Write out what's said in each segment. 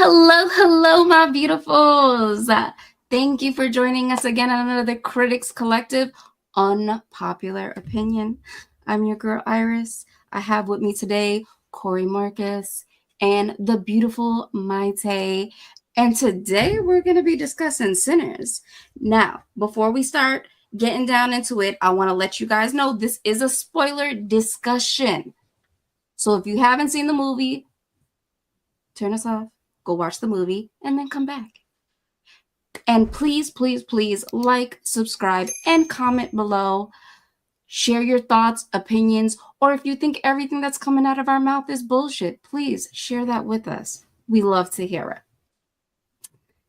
Hello, my beautifuls. Thank you for joining us again on another Critics Collective Unpopular Opinion. I'm your girl, Iris. I have with me today Corey Marcus and the beautiful Maite. And today we're going to be discussing Sinners. Now, before we start getting down into it, I want to let you guys know this is a spoiler discussion. So if you haven't seen the movie, turn us off. Go watch the movie, and then come back. And please, please, please like, subscribe, and comment below. Share your thoughts, opinions, or if you think everything that's coming out of our mouth is bullshit, please share that with us. We love to hear it.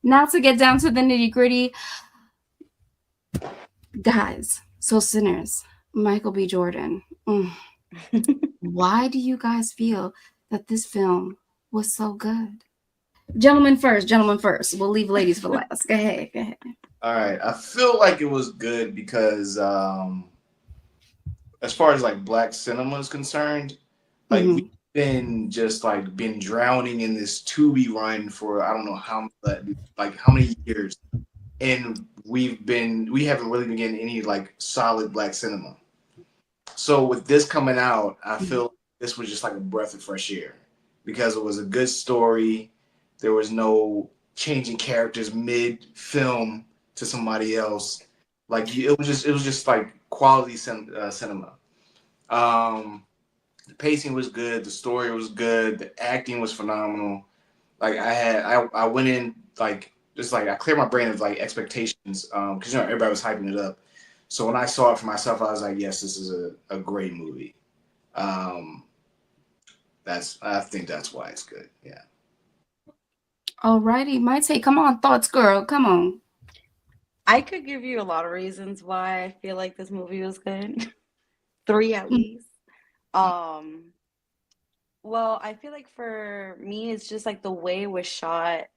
Now to get down to the nitty-gritty. Guys, so Sinners, Michael B. Jordan. Why do you guys feel that this film was so good? Gentlemen first. We'll leave ladies for last. Go ahead. All right. I feel like it was good because as far as like black cinema is concerned, like we've been drowning in this Tubi run for I don't know how many years, and we haven't really been getting any like solid black cinema. So with this coming out, I feel this was just like a breath of fresh air because it was a good story. There was no changing characters mid-film to somebody else. Like it was just like quality cinema. The pacing was good. The story was good. The acting was phenomenal. Like I went in like I cleared my brain of like expectations because everybody was hyping it up. So when I saw it for myself, I was like, yes, this is a great movie. I think that's why it's good. Yeah. Alrighty, Maite, come on, thoughts, girl, come on. I could give you a lot of reasons why I feel like this movie was good. 3 at least. Well, I feel like for me, it's just like the way it was shot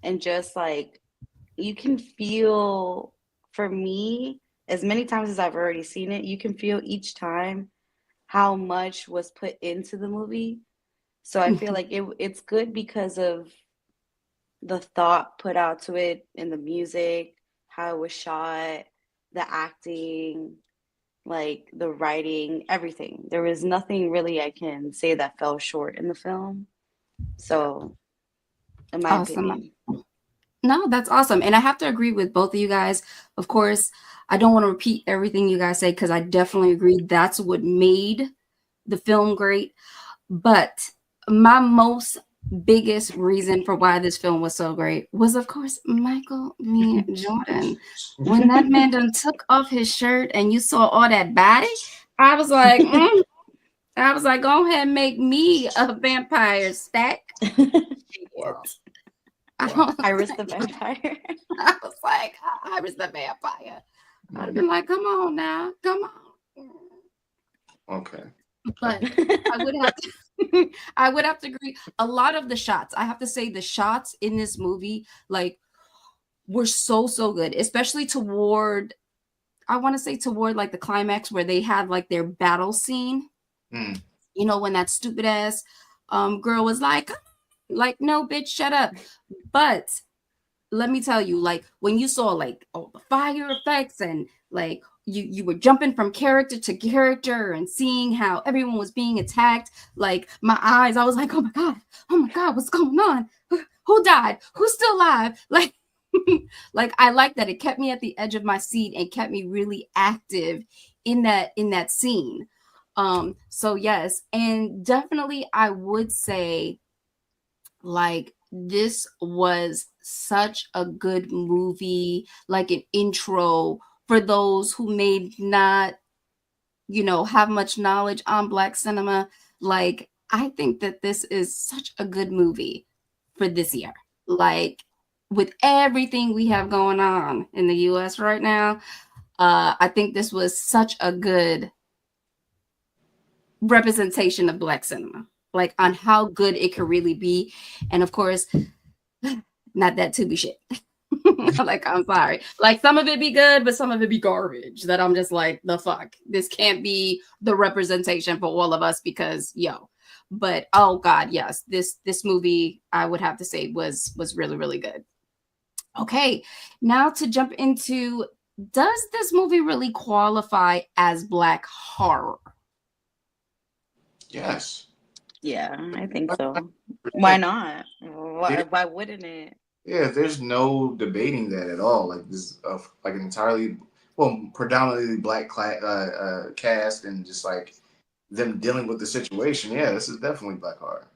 and just like you can feel, for me, as many times as I've already seen it, you can feel each time how much was put into the movie. So I feel like it's good because of the thought put out to it in the music, how it was shot, the acting, like the writing, everything. There was nothing really I can say that fell short in the film. So, in my opinion. No, that's awesome. And I have to agree with both of you guys. Of course, I don't want to repeat everything you guys say because I definitely agree that's what made the film great. But my biggest reason for why this film was so great was, of course, Michael B. Jordan. When that man done took off his shirt and you saw all that body, I was like, go ahead and make me a vampire stack. Iris the vampire. I was like, Iris the vampire. I'd have been like, come on now, come on. Okay. But I would have to agree. A lot of the shots, I have to say, the shots in this movie, like, were so good, especially toward like the climax where they had like their battle scene. You know, when that stupid ass girl was like, no, bitch, shut up. But let me tell you, like, when you saw like all the fire effects and like you were jumping from character to character and seeing how everyone was being attacked, like my eyes, I was like, oh my god, what's going on? Who died? Who's still alive? Like, like I like that it kept me at the edge of my seat and kept me really active in that scene. So yes, and definitely I would say like this was such a good movie, like an intro for those who may not, have much knowledge on Black cinema. Like, I think that this is such a good movie for this year. Like, with everything we have going on in the US right now, I think this was such a good representation of Black cinema, like on how good it could really be. And of course, not that Tubi shit. Like, I'm sorry. Like, some of it be good, but some of it be garbage that I'm just like, the fuck? This can't be the representation for all of us because, But oh god, yes, this movie I would have to say was really really good. Okay, now to jump into, does this movie really qualify as black horror? Yeah, I think so. Why Yeah, not? Why wouldn't it? yeah, there's no debating that at all. Like this, like an entirely, well, predominantly black cast, and just like them dealing with the situation. Yeah, this is definitely black horror.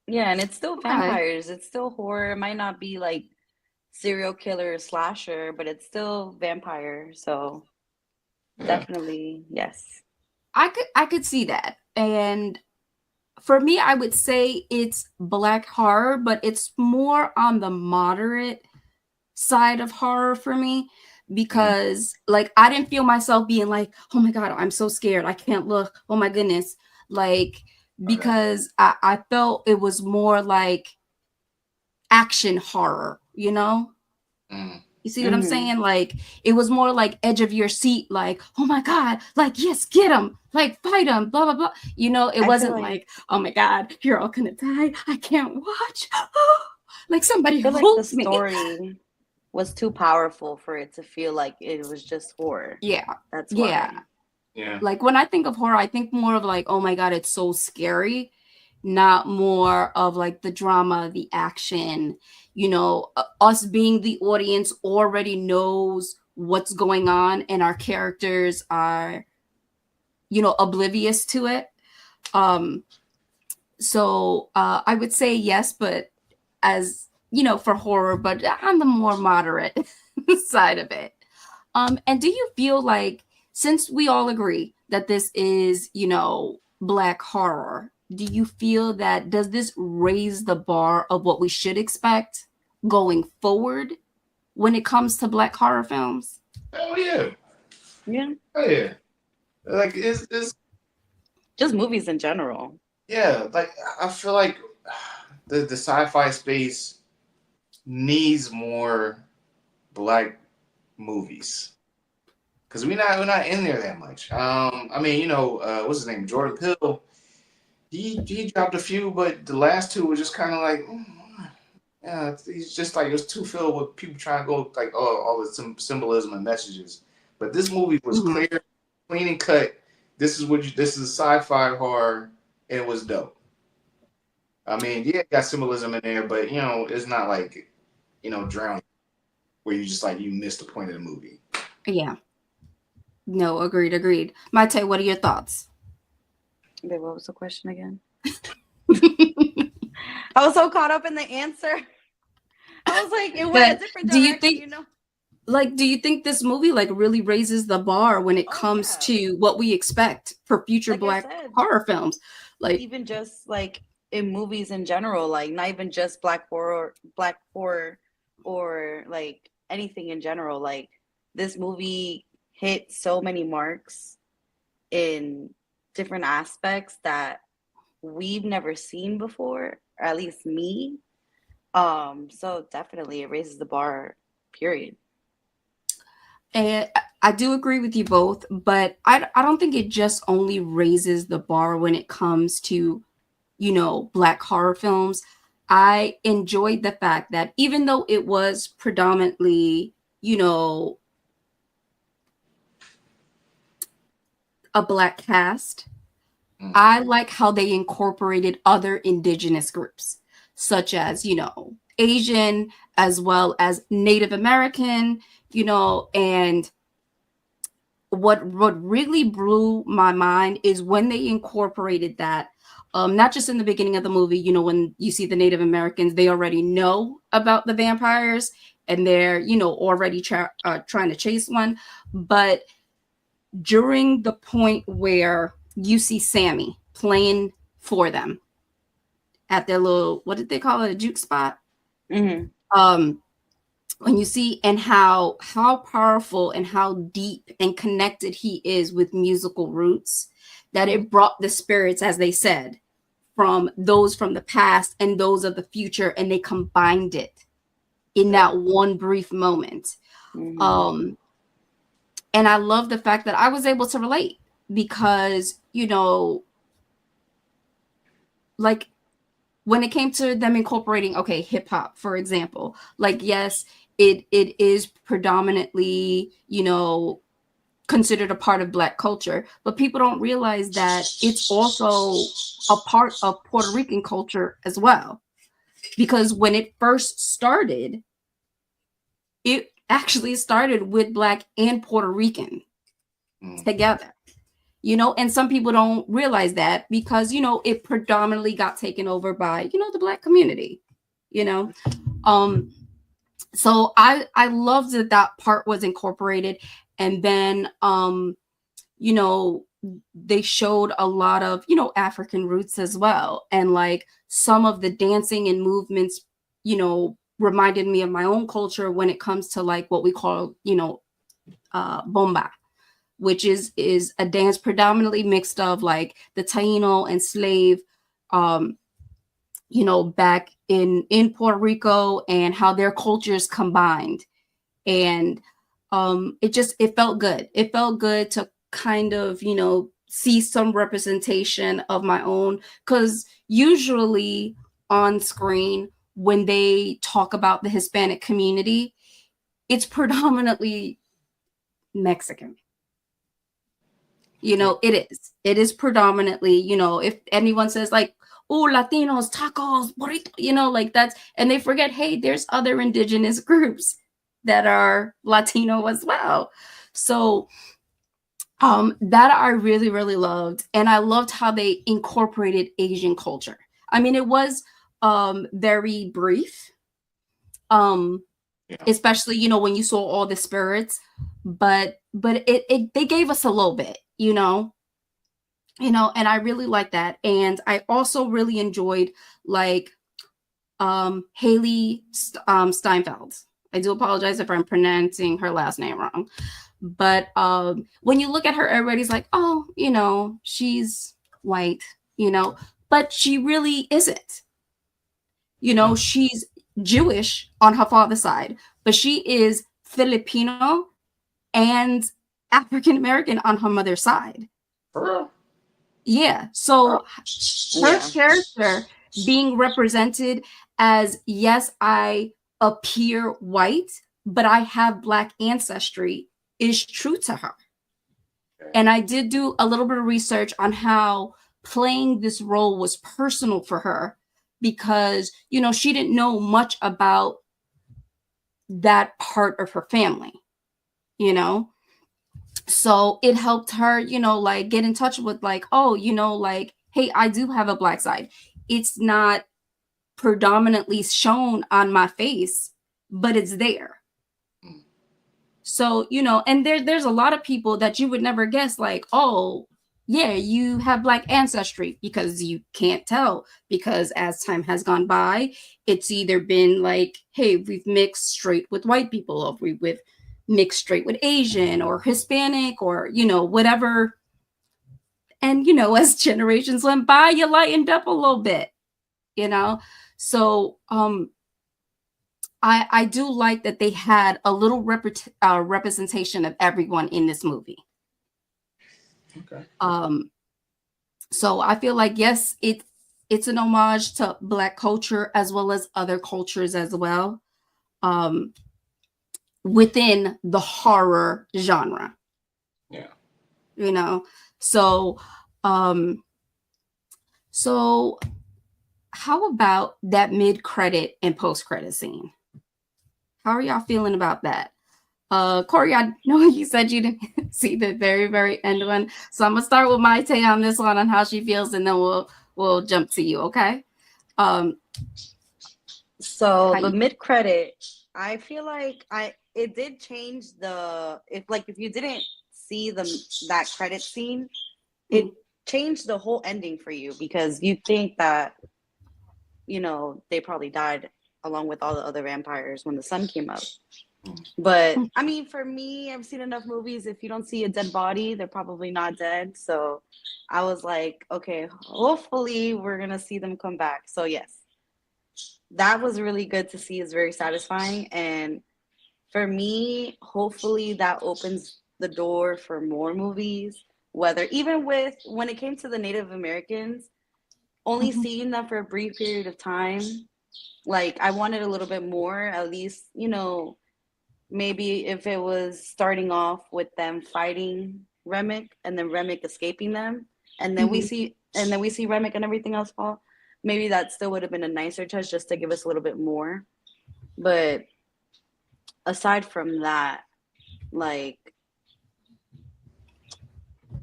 Yeah, and it's still Okay. vampires. It's still horror. It might not be like serial killer or slasher, but it's still vampire. So Yeah, definitely yes. I could see that. And for me, I would say it's black horror, but it's more on the moderate side of horror for me, mm, because like I didn't feel myself being like, oh my god, I'm so scared, I can't look, oh my goodness, like, okay. because I felt it was more like action horror, you know? Mm, You see what I'm Hmm. saying? Like it was more like edge of your seat, like, oh my God, like, yes, get him, like, fight him, blah, blah, blah. You know, it I feel wasn't like like, oh my God, you're all gonna die. I can't watch. Like somebody the hold me. story was too powerful for it to feel like it was just horror. Yeah. That's Yeah. why. yeah. Like when I think of horror, I think more of like, oh my God, it's so scary, not more of like the drama, the action, us being the audience already knows what's going on and our characters are, oblivious to it. Um, so I would say yes, but as for horror, but on the more moderate side of it. And do you feel like, since we all agree that this is, black horror, do you feel that, does this raise the bar of what we should expect going forward when it comes to black horror films? Oh yeah, Yeah. oh yeah. Like it's Just movies in general. yeah. Like I feel like the sci-fi space needs more black movies because we're not in there that much. I mean, what's his name, Jordan Peele. He dropped a few, but the last two were just kind of like, yeah, he's just like, it was too filled with people trying to go like, oh, all the symbolism and messages. But this movie was Mhm. clear, clean and cut. This is sci-fi horror, and it was dope. I mean, yeah, it got symbolism in there, but it's not like, drowning where you just like you missed the point of the movie. Yeah. No, agreed. Mate, what are your thoughts? Wait, what was the question again? I was so caught up in the answer. I was like, it went a But different do you direction, think, do you think this movie like really raises the bar when it Oh comes yeah. to what we expect for future Like I black said, horror films? Like, even just like in movies in general, like not even just black horror or like anything in general. Like this movie hit so many marks in different aspects that we've never seen before, or at least me. So definitely it raises the bar, period. and I do agree with you both, but I don't think it just only raises the bar when it comes to, black horror films. I enjoyed the fact that even though it was predominantly, a black cast, Mm. I like how they incorporated other indigenous groups, such as, Asian, as well as Native American, and what really blew my mind is when they incorporated that, not just in the beginning of the movie, when you see the Native Americans, they already know about the vampires and they're, already trying to chase one. But during the point where you see Sammy playing for them at their little, what did they call it, a juke spot? Mm-hmm. When you see and how powerful and how deep and connected he is with musical roots, that it brought the spirits, as they said, from those from the past and those of the future, and they combined it in Yeah. that one brief moment. Mm-hmm. And I love the fact that I was able to relate because, like when it came to them incorporating, okay, hip hop, for example, like, yes, it is predominantly, you know, considered a part of Black culture, but people don't realize that it's also a part of Puerto Rican culture as well. Because when it first started, it actually started with Black and Puerto Rican together, you know, and some people don't realize that because, you know, it predominantly got taken over by, you know, the Black community, you know. So I loved that that part was incorporated. And then, you know, they showed a lot of, you know, African roots as well. And like some of the dancing and movements, you know, reminded me of my own culture when it comes to like what we call, you know, bomba, which is a dance predominantly mixed of like the Taino and slave, you know, back in Puerto Rico, and how their cultures combined. And it felt good. It felt good to kind of, you know, see some representation of my own, because usually on screen when they talk about the Hispanic community, it's predominantly Mexican. You know, it is predominantly, you know, if anyone says like, oh, Latinos, tacos, burrito, you know, like that's, and they forget, hey, there's other indigenous groups that are Latino as well. So that I really, really loved. And I loved how they incorporated Asian culture. I mean, it was very brief, especially, you know, when you saw all the spirits, but it they gave us a little bit, you know, and I really like that. And I also really enjoyed like Hailee Steinfeld. I do apologize if I'm pronouncing her last name wrong. But when you look at her, everybody's like, oh, you know, she's white, you know, but she really isn't. You know, she's Jewish on her father's side, but she is Filipino and African American on her mother's side. Yeah. So her character being represented as, yes, I appear white, but I have Black ancestry, is true to her. And I did do a little bit of research on how playing this role was personal for her, because, you know, she didn't know much about that part of her family, you know. So it helped her, you know, like get in touch with like, oh, you know, like, hey, I do have a Black side. It's not predominantly shown on my face, but it's there. So, you know, and there's a lot of people that you would never guess, like, oh, yeah, you have Black ancestry, because you can't tell, because as time has gone by, it's either been like, hey, we've mixed straight with white people, or we've mixed straight with Asian or Hispanic, or, you know, whatever. And, you know, as generations went by, you lightened up a little bit, you know? So, I do like that they had a little representation of everyone in this movie. Okay. So I feel like, yes, it's an homage to Black culture as well as other cultures as well, within the horror genre. Yeah. You know, so so how about that mid-credit and post-credit scene? How are y'all feeling about that? Corey, I know you said you didn't see the very, very end one. So I'm gonna start with my take on this one, on how she feels, and then we'll jump to you, okay? So the mid-credit, I feel like it did change if you didn't see that credit scene, it changed the whole ending for you, because you think that, you know, they probably died along with all the other vampires when the sun came up. But I mean, for me, I've seen enough movies. If you don't see a dead body, they're probably not dead. So I was like, okay, hopefully we're gonna see them come back. So yes, that was really good to see. It's very satisfying. And for me, hopefully that opens the door for more movies, whether even with, when it came to the Native Americans, only seeing them for a brief period of time, like I wanted a little bit more, at least, you know, maybe if it was starting off with them fighting Remick and then Remick escaping them, and then we see Remick and everything else fall, maybe that still would have been a nicer touch just to give us a little bit more. But aside from that, like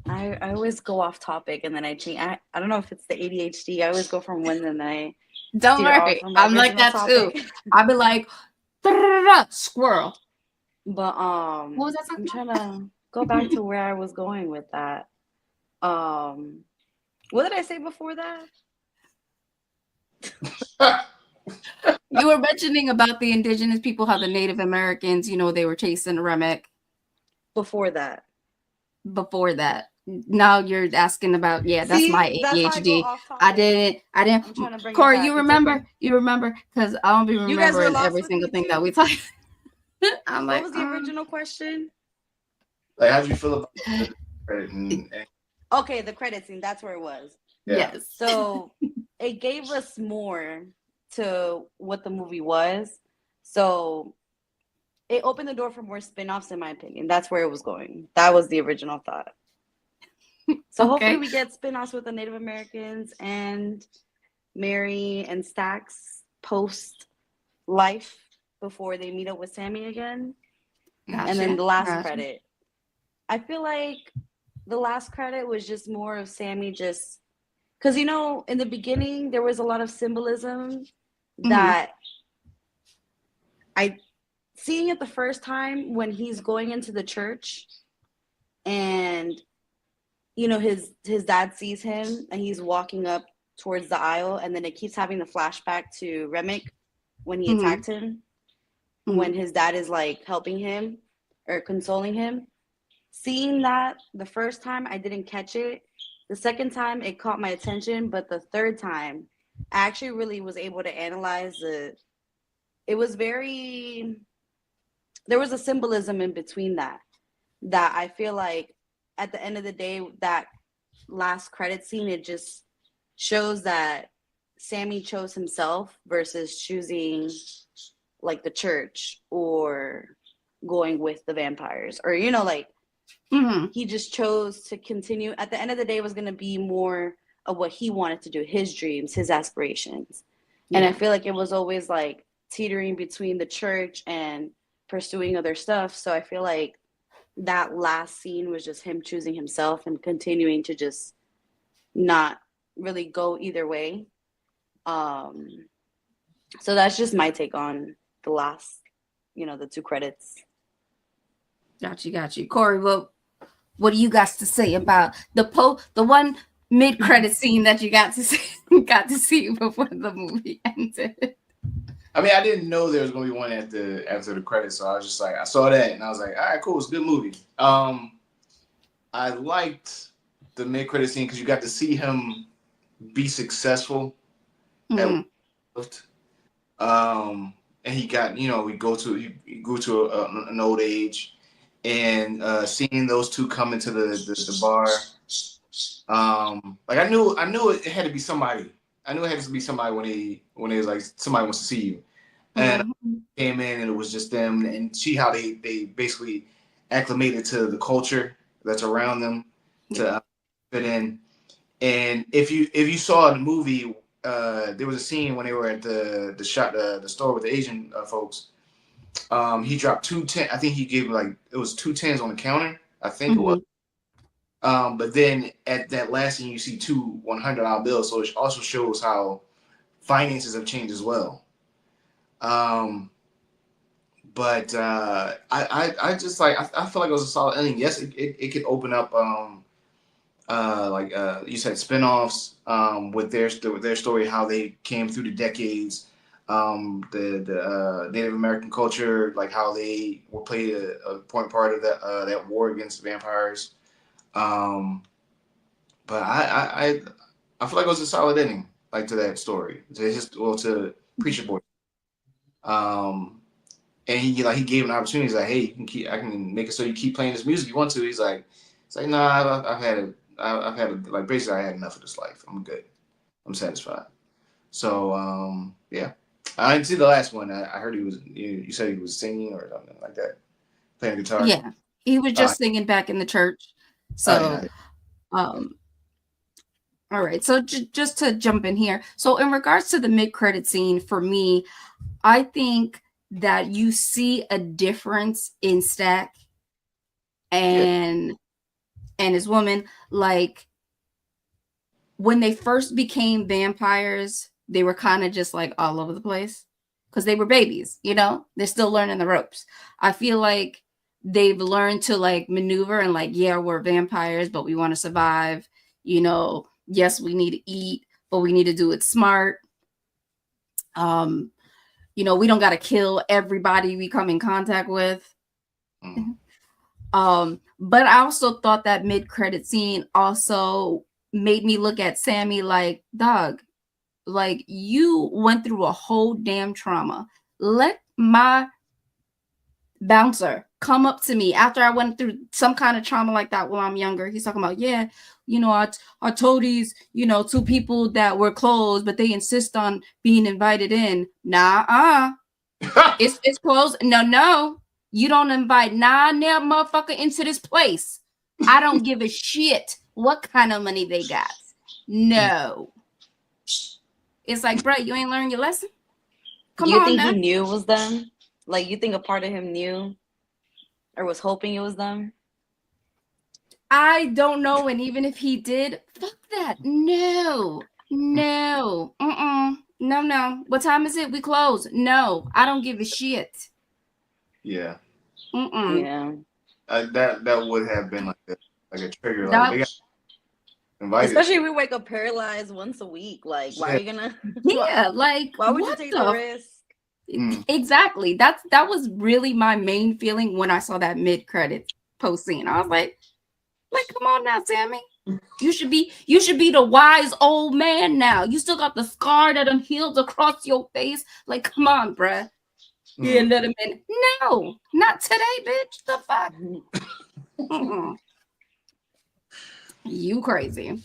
I always go off topic and then I change. I don't know if it's the ADHD. I always go from one and then I Don't worry, I'm like that too. I'll be like squirrel. But what was that? I'm trying to go back to where I was going with that. What did I say before that? You were mentioning about the indigenous people, how the Native Americans, you know, they were chasing Remick. Before that. Now you're asking about, that's my ADHD. I didn't. Corey, you remember? Because I don't be remembering every single thing that we talk. I'm like, what was the original question? Like, how did you feel about the credit? Okay, the credit scene. That's where it was. Yeah. Yes. So it gave us more to what the movie was. So it opened the door for more spin-offs, in my opinion. That's where it was going. That was the original thought. So hopefully we get spin-offs with the Native Americans and Mary and Stax post life before they meet up with Sammy again. Gotcha. And then the last credit. I feel like the last credit was just more of Sammy just because, you know, in the beginning there was a lot of symbolism that seeing it the first time when he's going into the church and, you know, his dad sees him and he's walking up towards the aisle, and then it keeps having the flashback to Remick when he attacked him, when his dad is like helping him or consoling him. Seeing that the first time, I didn't catch it. The second time, it caught my attention, but the third time, I actually really was able to analyze it. It was there was a symbolism in between that I feel like at the end of the day, that last credit scene, it just shows that Sammy chose himself versus choosing like the church or going with the vampires, or, you know, like he just chose to continue. At the end of the day, it was going to be more of what he wanted to do, his dreams, his aspirations. And I feel like it was always like teetering between the church and pursuing other stuff. So I feel like that last scene was just him choosing himself and continuing to just not really go either way. So that's just my take on the last, you know, the two credits. Got you. Corey, what do you got to say about the one mid-credit scene that you got to see before the movie ended? I mean, I didn't know there was going to be one after the credits, so I was just like, I saw that, and I was like, all right, cool, it's a good movie. I liked the mid-credit scene because you got to see him be successful at and he got, you know, he grew to an old age, and seeing those two come into the bar, like I knew it had to be somebody. I knew it had to be somebody when they was like, somebody wants to see you. And came in and it was just them, and see how they basically acclimated to the culture that's around them to fit in. And if you saw the movie, there was a scene when they were at the store with the Asian folks. He dropped 2 10. I think he gave it was 2 10s on the counter. I think it was. But then at that last scene, you see 2 $100 bills. So it also shows how finances have changed as well. But I just like, I feel like it was a solid ending. Yes, it could open up you said spinoffs with their story, how they came through the decades, the Native American culture, like how they were played a important part of that war against vampires. But I feel like it was a solid ending, like, to that story, to Preacher Boy. And he gave him an opportunity. He's like, hey, I can make it so you keep playing this music you want to. It's like, nah, I've had it. Like, basically, I had enough of this life. I'm good. I'm satisfied. So yeah, I didn't see the last one. I heard he was. You said he was singing or something like that, playing guitar. Yeah, he was just singing back in the church. So, yeah. All right. So just to jump in here. So in regards to the mid-credit scene, for me, I think that you see a difference in Stack and his woman. Like when they first became vampires, they were kind of just like all over the place because they were babies, you know? They're still learning the ropes. I feel like they've learned to like maneuver and like, yeah, we're vampires, but we want to survive, you know. Yes, we need to eat, but we need to do it smart. You know, we don't got to kill everybody we come in contact with. But I also thought that mid-credit scene also made me look at Sammy like, dog, like you went through a whole damn trauma. Let my bouncer come up to me after I went through some kind of trauma like that when I'm younger. He's talking about, yeah, you know, I told these, you know, 2 people that were closed, but they insist on being invited in. It's closed. No, you don't invite near motherfucker into this place. I don't give a shit what kind of money they got. No. It's like, bro, you ain't learned your lesson. Do you think he knew it was them? Like, you think a part of him knew or was hoping it was them? I don't know. And even if he did, fuck that. No. No. No. What time is it? We close. No, I don't give a shit. Yeah. Yeah. That would have been like a trigger. Like they got invited. Especially if we wake up paralyzed once a week. Like, why are you gonna? Yeah. Like, why would you take the risk? Exactly. That was really my main feeling when I saw that mid-credit post scene. I was like, come on now, Sammy. You should be the wise old man now. You still got the scar that healed across your face. Like, come on, bruh. Yeah, let him in. No, not today, bitch. The fuck? You crazy.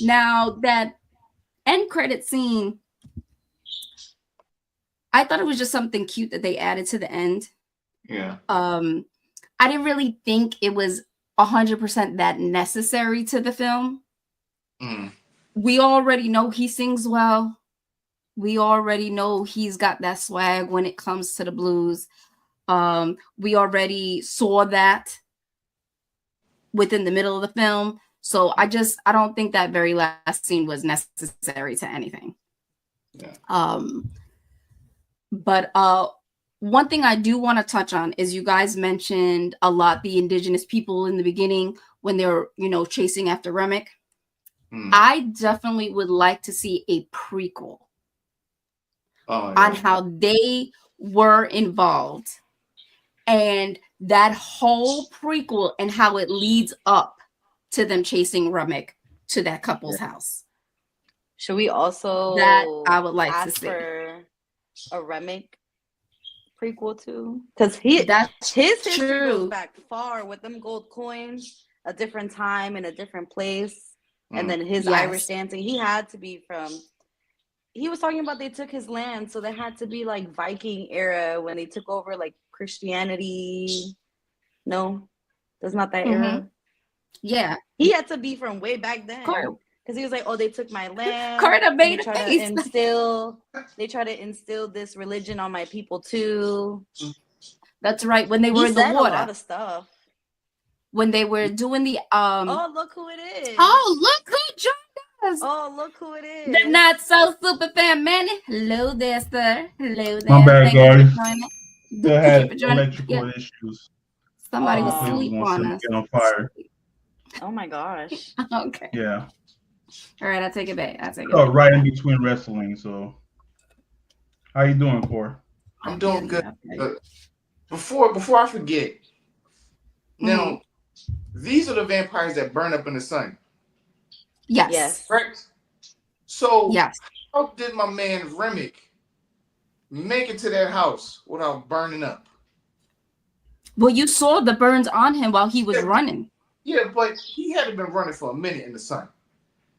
Now that end credit scene, I thought it was just something cute that they added to the end. Yeah. I didn't really think it was 100% that necessary to the film. We already know he sings well. We already know he's got that swag when it comes to the blues. We already saw that within the middle of the film. So I don't think that very last scene was necessary to anything. Yeah. But one thing I do want to touch on is you guys mentioned a lot the indigenous people in the beginning when they were, you know, chasing after Remick. I definitely would like to see a prequel on how they were involved and that whole prequel and how it leads up to them chasing Remick to that couple's house. Should we also that I would like ask to see for a Remick prequel too? Because his history goes back far with them gold coins, a different time in a different place. And then his Irish dancing, he had to be from, he was talking about they took his land, so they had to be like Viking era when they took over like Christianity. No, that's not that era. Yeah. He had to be from way back then. Because he was like, oh, they took my land. They try to instill this religion on my people too. That's right. When they were in the water. A lot of stuff. When they were doing the oh, look who it is. Oh, look who joined us. Oh, look who it is. The Not So Super Fan Manny. Hello there, sir. Hello there. My bad, guys. They had electrical issues. Somebody was asleep on us. Get on fire. Oh my gosh. Okay. Yeah. All right, I take it back. Right in between wrestling. So, how you doing, Cor? I'm doing good. Before I forget, now these are the vampires that burn up in the sun. Yes. Correct. So, how did my man Remick make it to that house without burning up? Well, you saw the burns on him while he was running. Yeah, but he hadn't been running for a minute in the sun.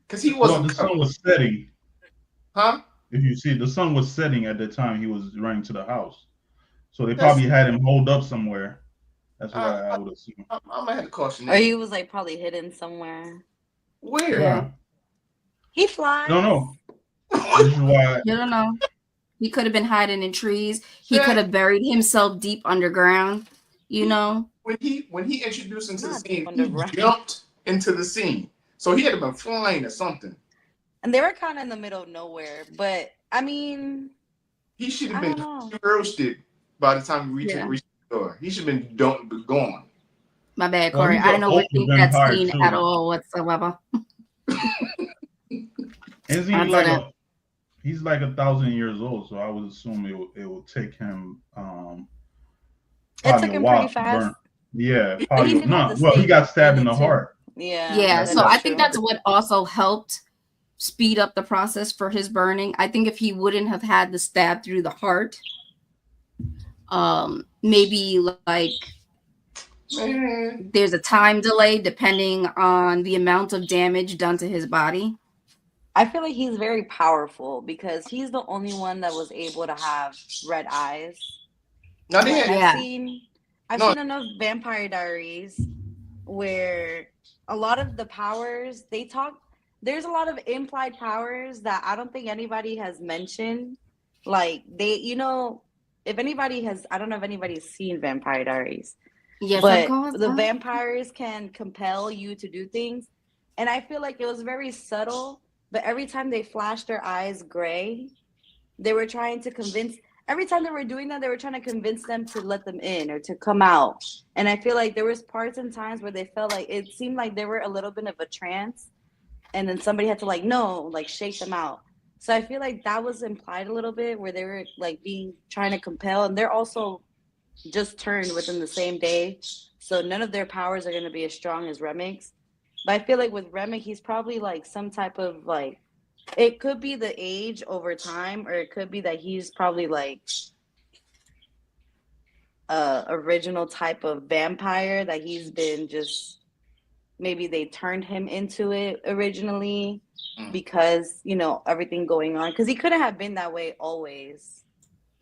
Because he wasn't. The sun was setting. Huh? If you see, the sun was setting at the time he was running to the house, so they That's probably had him holed up somewhere. That's what I, I would assume. I might have to caution Or that. he was like probably hidden somewhere. Where? Yeah. He flies. No, no. This is why. You don't know. He could have been hiding in trees. He Jack, could have buried himself deep underground. You know. when he introduced into the Not scene, he underground. jumped into the scene. So he had to been flying or something. And they were kind of in the middle of nowhere. But I mean, He should have I been don't know. roasted by the time he Yeah. reached the door. He should have been gone. My bad, Well, Corey. he's I an don't older overthink that vampire, scene too. at all whatsoever. Isn't he I like didn't. he's like 1,000 years old, so I would assume it will take him It probably took a him while pretty to fast. burn. Yeah, But probably he didn't have no. the Well, he stake got stabbed in in the it, too. heart. Yeah. Yeah, That's so I That's think true. that's what also helped speed up the process for his burning. I think if he wouldn't have had the stab through the heart, maybe like Man. there's a time delay depending on the amount of damage done to his body. I feel like he's very powerful because he's the only one that was able to have red eyes. Now they Like had Yeah. I've No. seen enough Vampire Diaries where a lot of the powers there's a lot of implied powers that I don't think anybody has mentioned. Like if anybody has, I don't know if anybody's seen Vampire Diaries, Yes, but of course. the vampires can compel you to do things. And I feel like it was very subtle, but every time they flashed their eyes gray, they were trying to every time they were doing that, they were trying to convince them to let them in or to come out. And I feel like there was parts and times where they felt like it seemed like they were a little bit of a trance, and then somebody had to shake them out. So I feel like that was implied a little bit where they were like trying to compel, and they're also just turned within the same day. So none of their powers are going to be as strong as Remig's. But I feel like with Remick, he's probably like some type of like, it could be the age over time, or it could be that he's probably like original type of vampire that he's been just, maybe they turned him into it originally because, everything going on. Because he couldn't have been that way always.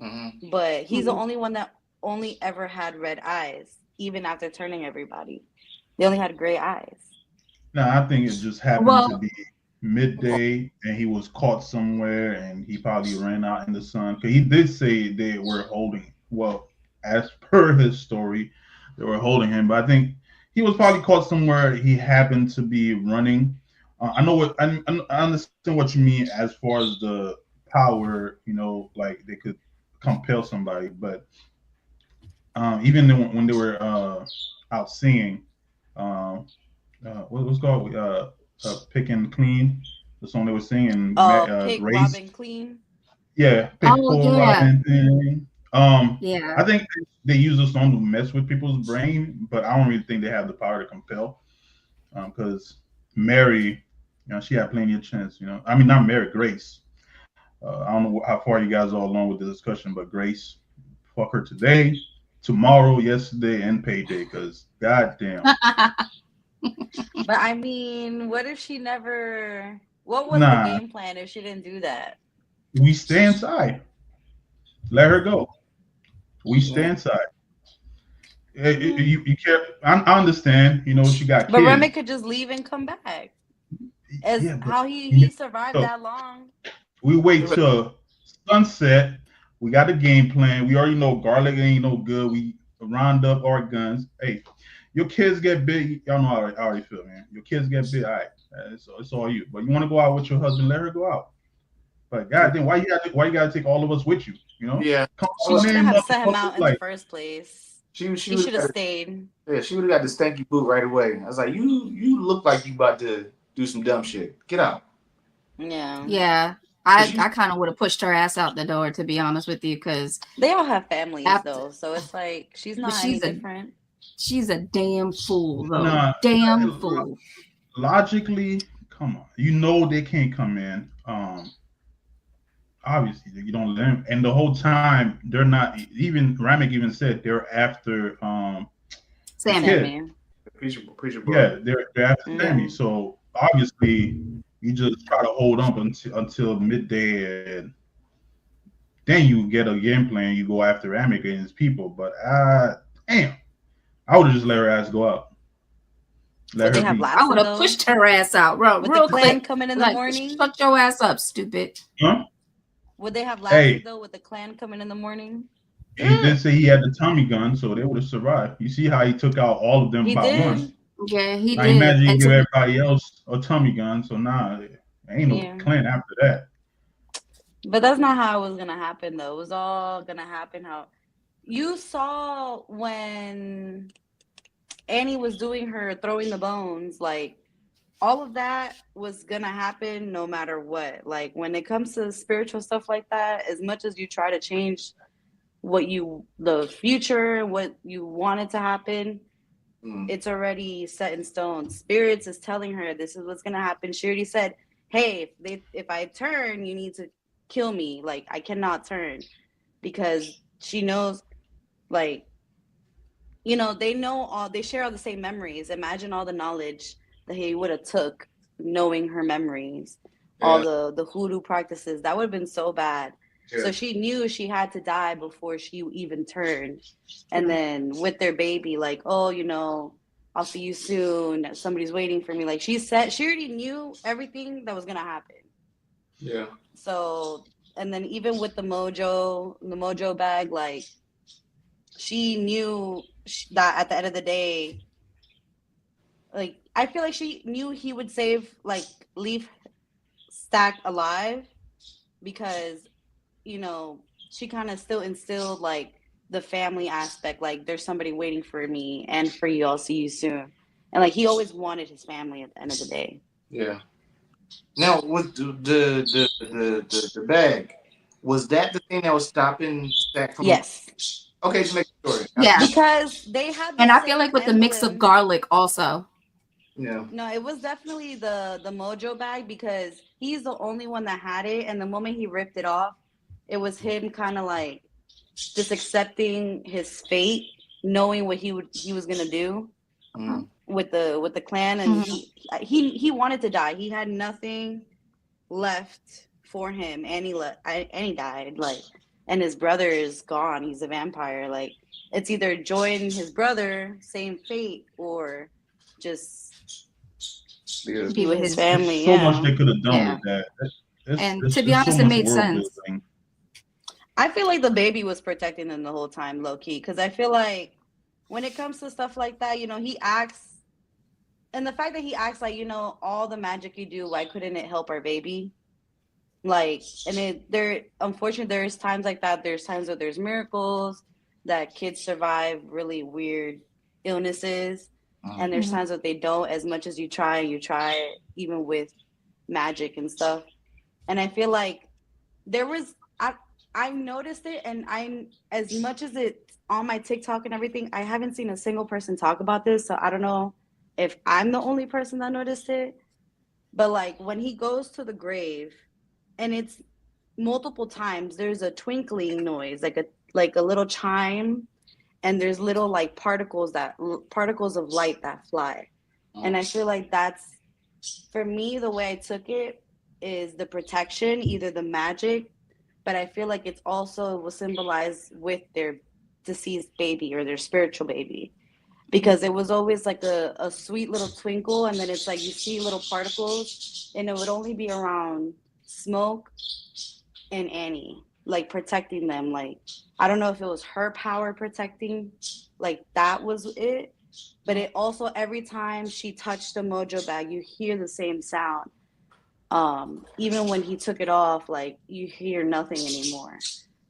Mm-hmm. But he's the only one that only ever had red eyes, even after turning everybody. They only had gray eyes. No, I think it just happened to be midday and he was caught somewhere and he probably ran out in the sun. Because he did say they were holding, well, as per his story, they were holding him. But I think he was probably caught somewhere. He happened to be running. I understand what you mean as far as the power, like they could compel somebody. But even when they were out singing, what's called Pick and Clean, the song they were singing. Pick, Race. Robin, Clean. Yeah, Pick, Pull, Robin thing. Yeah. I think they use the song to mess with people's brain, but I don't really think they have the power to compel. Because Mary, she had plenty of chance. I mean, not Mary, Grace. I don't know how far you guys are along with the discussion, but Grace, fuck her today, tomorrow, yesterday, and payday. Because goddamn. But I mean, what if she never? What was the game plan if she didn't do that? We stay inside. Let her go. We stay inside. You care? I understand. She got kids. But Remy could just leave and come back. How he survived that long. We wait till sunset. We got a game plan. We already know garlic ain't no good. We round up our guns. Hey, your kids get big. Y'all know how I already feel, man. Your kids get big. All right, it's all you. But you want to go out with your husband? Let her go out. But goddamn, why you gotta take all of us with you? Yeah. She shouldn't have sent him out in the first place. She should have stayed. Yeah, she would have got the stanky boot right away. I was like, you look like you about to do some dumb shit. Get out. Yeah. Yeah. I kind of would have pushed her ass out the door, to be honest with you, because they all have families though, so it's like she's not any different. She's a damn fool, though. Damn fool. Logically, come on. They can't come in. Obviously, you don't let them. And the whole time, they're not. Even Ramek even said they're after Sammy. Preacher yeah, they're after Sammy. So obviously, You just try to hold up until midday, and then you get a game plan. You go after Amick and his people. But damn, I would have just let her ass go out. Would they have be. I would Lawson have though? pushed her ass out, bro. With Real the clan quick. coming in the Like, morning? shut your ass up, stupid. Huh? Would they have Hey. Lawson though with the clan coming in the morning? He did say he had the Tommy gun, so they would have survived. You see how he took out all of them He by did. one. Yeah, he Now did. imagine you And give to- everybody else a Tommy gun, so ain't no Yeah. clan after that. But that's not how it was gonna happen though. It was all gonna happen how you saw when Annie was doing her throwing the bones, like all of that was gonna happen no matter what. Like when it comes to spiritual stuff like that, as much as you try to change the future, what you wanted to happen, it's already set in stone. Spirits is telling her this is what's gonna happen. She already said, hey, if I turn, you need to kill me. Like I cannot turn, because she knows, like, you know, they share all the same memories. Imagine all the knowledge that he would have took, knowing her memories, all the hoodoo practices. That would have been so bad. So she knew she had to die before she even turned. And then with their baby, like, oh, you know, I'll see you soon. Somebody's waiting for me. Like she already knew everything that was gonna happen. Yeah. So, and then even with the Mojo bag, like she knew that at the end of the day, like I feel like she knew he would leave Stack alive, because, you know, she kind of still instilled like the family aspect, like there's somebody waiting for me and for you, I'll see you soon. And like he always wanted his family at the end of the day. Yeah. Now, with the bag, was that the thing that was stopping Stack from? Yes. Okay, just make sure. Yeah. Because they had and I feel like with the mix of garlic also. Yeah. No, it was definitely the Mojo bag, because he's the only one that had it, and the moment he ripped it off, it was him kind of like just accepting his fate, knowing what he was gonna do with the clan, and he wanted to die. He had nothing left for him, and he died, like, and his brother is gone. He's a vampire. Like it's either join his brother, same fate, or just be with his family. So much they could have done with that. And to be honest, it made sense. I feel like the baby was protecting them the whole time, low key, because I feel like when it comes to stuff like that, you know, he acts, and the fact that he acts like, you know, all the magic you do, why couldn't it help our baby? Like, and unfortunately, there's times like that. There's times where there's miracles that kids survive really weird illnesses. And there's times that they don't, as much as you try, even with magic and stuff. And I feel like I noticed it, and I'm, as much as it's on my TikTok and everything, I haven't seen a single person talk about this. So I don't know if I'm the only person that noticed it. But like when he goes to the grave, and it's multiple times, there's a twinkling noise, like a little chime. And there's little like particles of light that fly. And I feel like that's, for me, the way I took it is the protection, either the magic, but I feel like it's also was symbolized with their deceased baby or their spiritual baby, because it was always like a sweet little twinkle, and then it's like you see little particles, and it would only be around Smoke and Annie, like protecting them. Like I don't know if it was her power protecting, like that was it, but it also, every time she touched the Mojo bag, you hear the same sound. Even when he took it off, like you hear nothing anymore.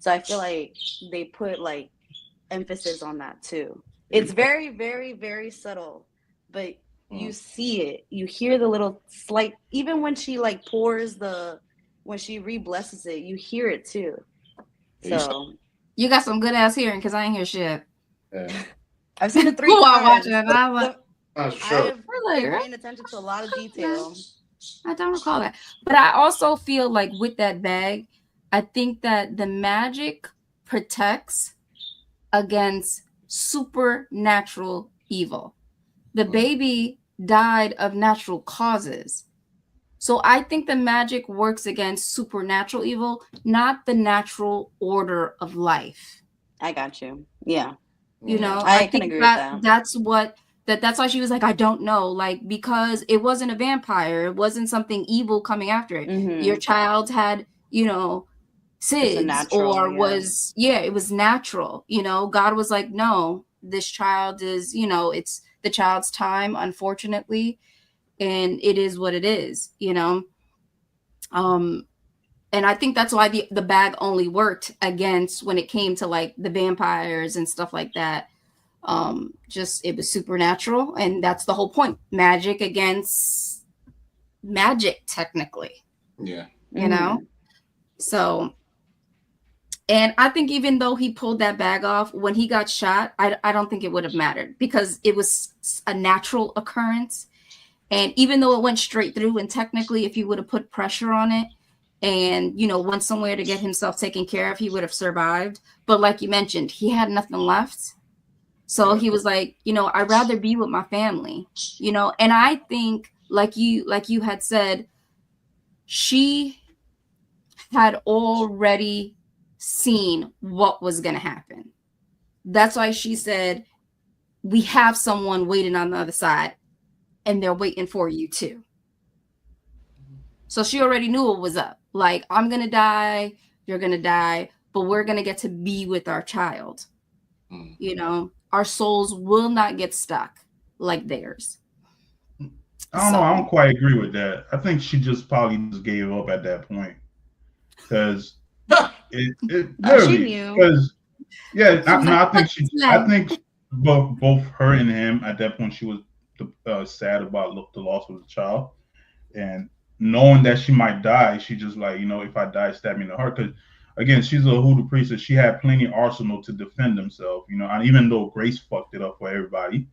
So I feel like they put like emphasis on that too. It's very, very, very subtle, but you see it. You hear the little slight, even when she like when she re-blesses it, you hear it too. So you got some good ass hearing, because I ain't hear shit. Yeah. I've seen it 3 times. I've been paying attention to a lot of detail. I don't recall that. But I also feel like with that bag, I think that the magic protects against supernatural evil. The baby died of natural causes. So I think the magic works against supernatural evil, not the natural order of life. I got you. Yeah. You know, I can think agree with that. that's why she was like, I don't know, like, because it wasn't a vampire, it wasn't something evil coming after it. Your child had, you know, SIDS natural, or was it was natural. You know, God was like, no, this child is, you know, it's the child's time, unfortunately, and it is what it is, you know. And I think that's why the bag only worked against when it came to like the vampires and stuff like that. Just it was supernatural, and that's the whole point. Magic against magic, technically. Yeah. You know? So, and I think even though he pulled that bag off, when he got shot, I don't think it would have mattered because it was a natural occurrence. And even though it went straight through, and technically if he would have put pressure on it and, you know, went somewhere to get himself taken care of, he would have survived. But like you mentioned, he had nothing left. So he was like, you know, I'd rather be with my family, you know. And I think, like you had said, she had already seen what was going to happen. That's why she said, we have someone waiting on the other side, and they're waiting for you too. So she already knew what was up. Like, I'm going to die, you're going to die, but we're going to get to be with our child. You know, our souls will not get stuck like theirs. I don't know. I don't quite agree with that. I think she just probably just gave up at that point. Because it literally, because I think both her and him at that point, she was sad about the loss of the child, and knowing that she might die, she just like, you know, if I die, stab me in the heart. Because again, she's a hoodoo priestess. She had plenty of arsenal to defend herself, you know. And even though Grace fucked it up for everybody,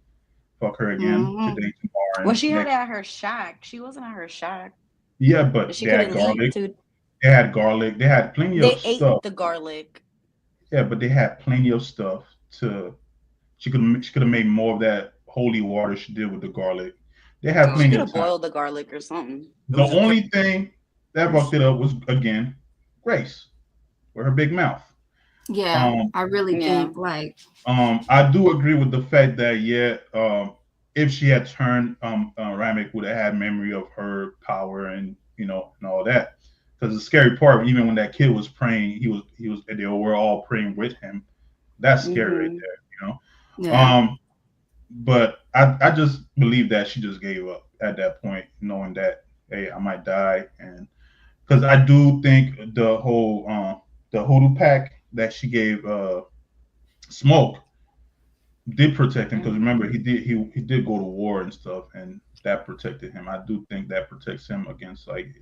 fuck her again today, tomorrow. Well, she had it at her shack. She wasn't at her shack. Yeah, but she they had garlic. They had garlic. They had plenty of stuff. They ate the garlic. Yeah, but they had plenty of stuff to. She could have made more of that holy water she did with the garlic. They had plenty of time. Boiled the garlic or something. The only thing that fucked it up was, again, Grace with her big mouth. Yeah, I really think like. I do agree with the fact that if she had turned, Ramek would have had memory of her power and, you know, and all that. Because the scary part, even when that kid was praying, they were all praying with him. That's scary right there, you know. Yeah. But I just believe that she just gave up at that point, knowing that, hey, I might die, and because I do think the whole the hoodoo pack that she gave Smoke did protect him, because remember he did go to war and stuff, and that protected him. I do think that protects him against like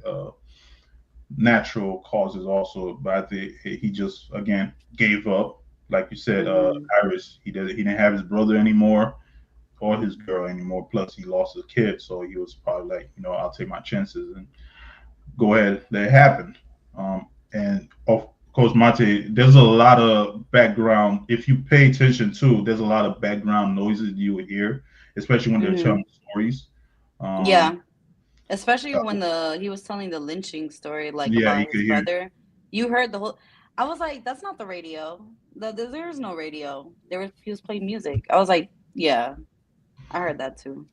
natural causes also, but I think he just again gave up. Like you said, Iris, he didn't have his brother anymore or his girl anymore. Plus, he lost his kid, so he was probably like, you know, I'll take my chances and go ahead, let it happen. And of course, Mate, there's a lot of background. If you pay attention to, there's a lot of background noises you would hear, especially when they're telling stories. Especially when he was telling the lynching story, like about his brother. You heard the whole. I was like, that's not the radio. There's no radio. He was playing music. I was like, yeah, I heard that too.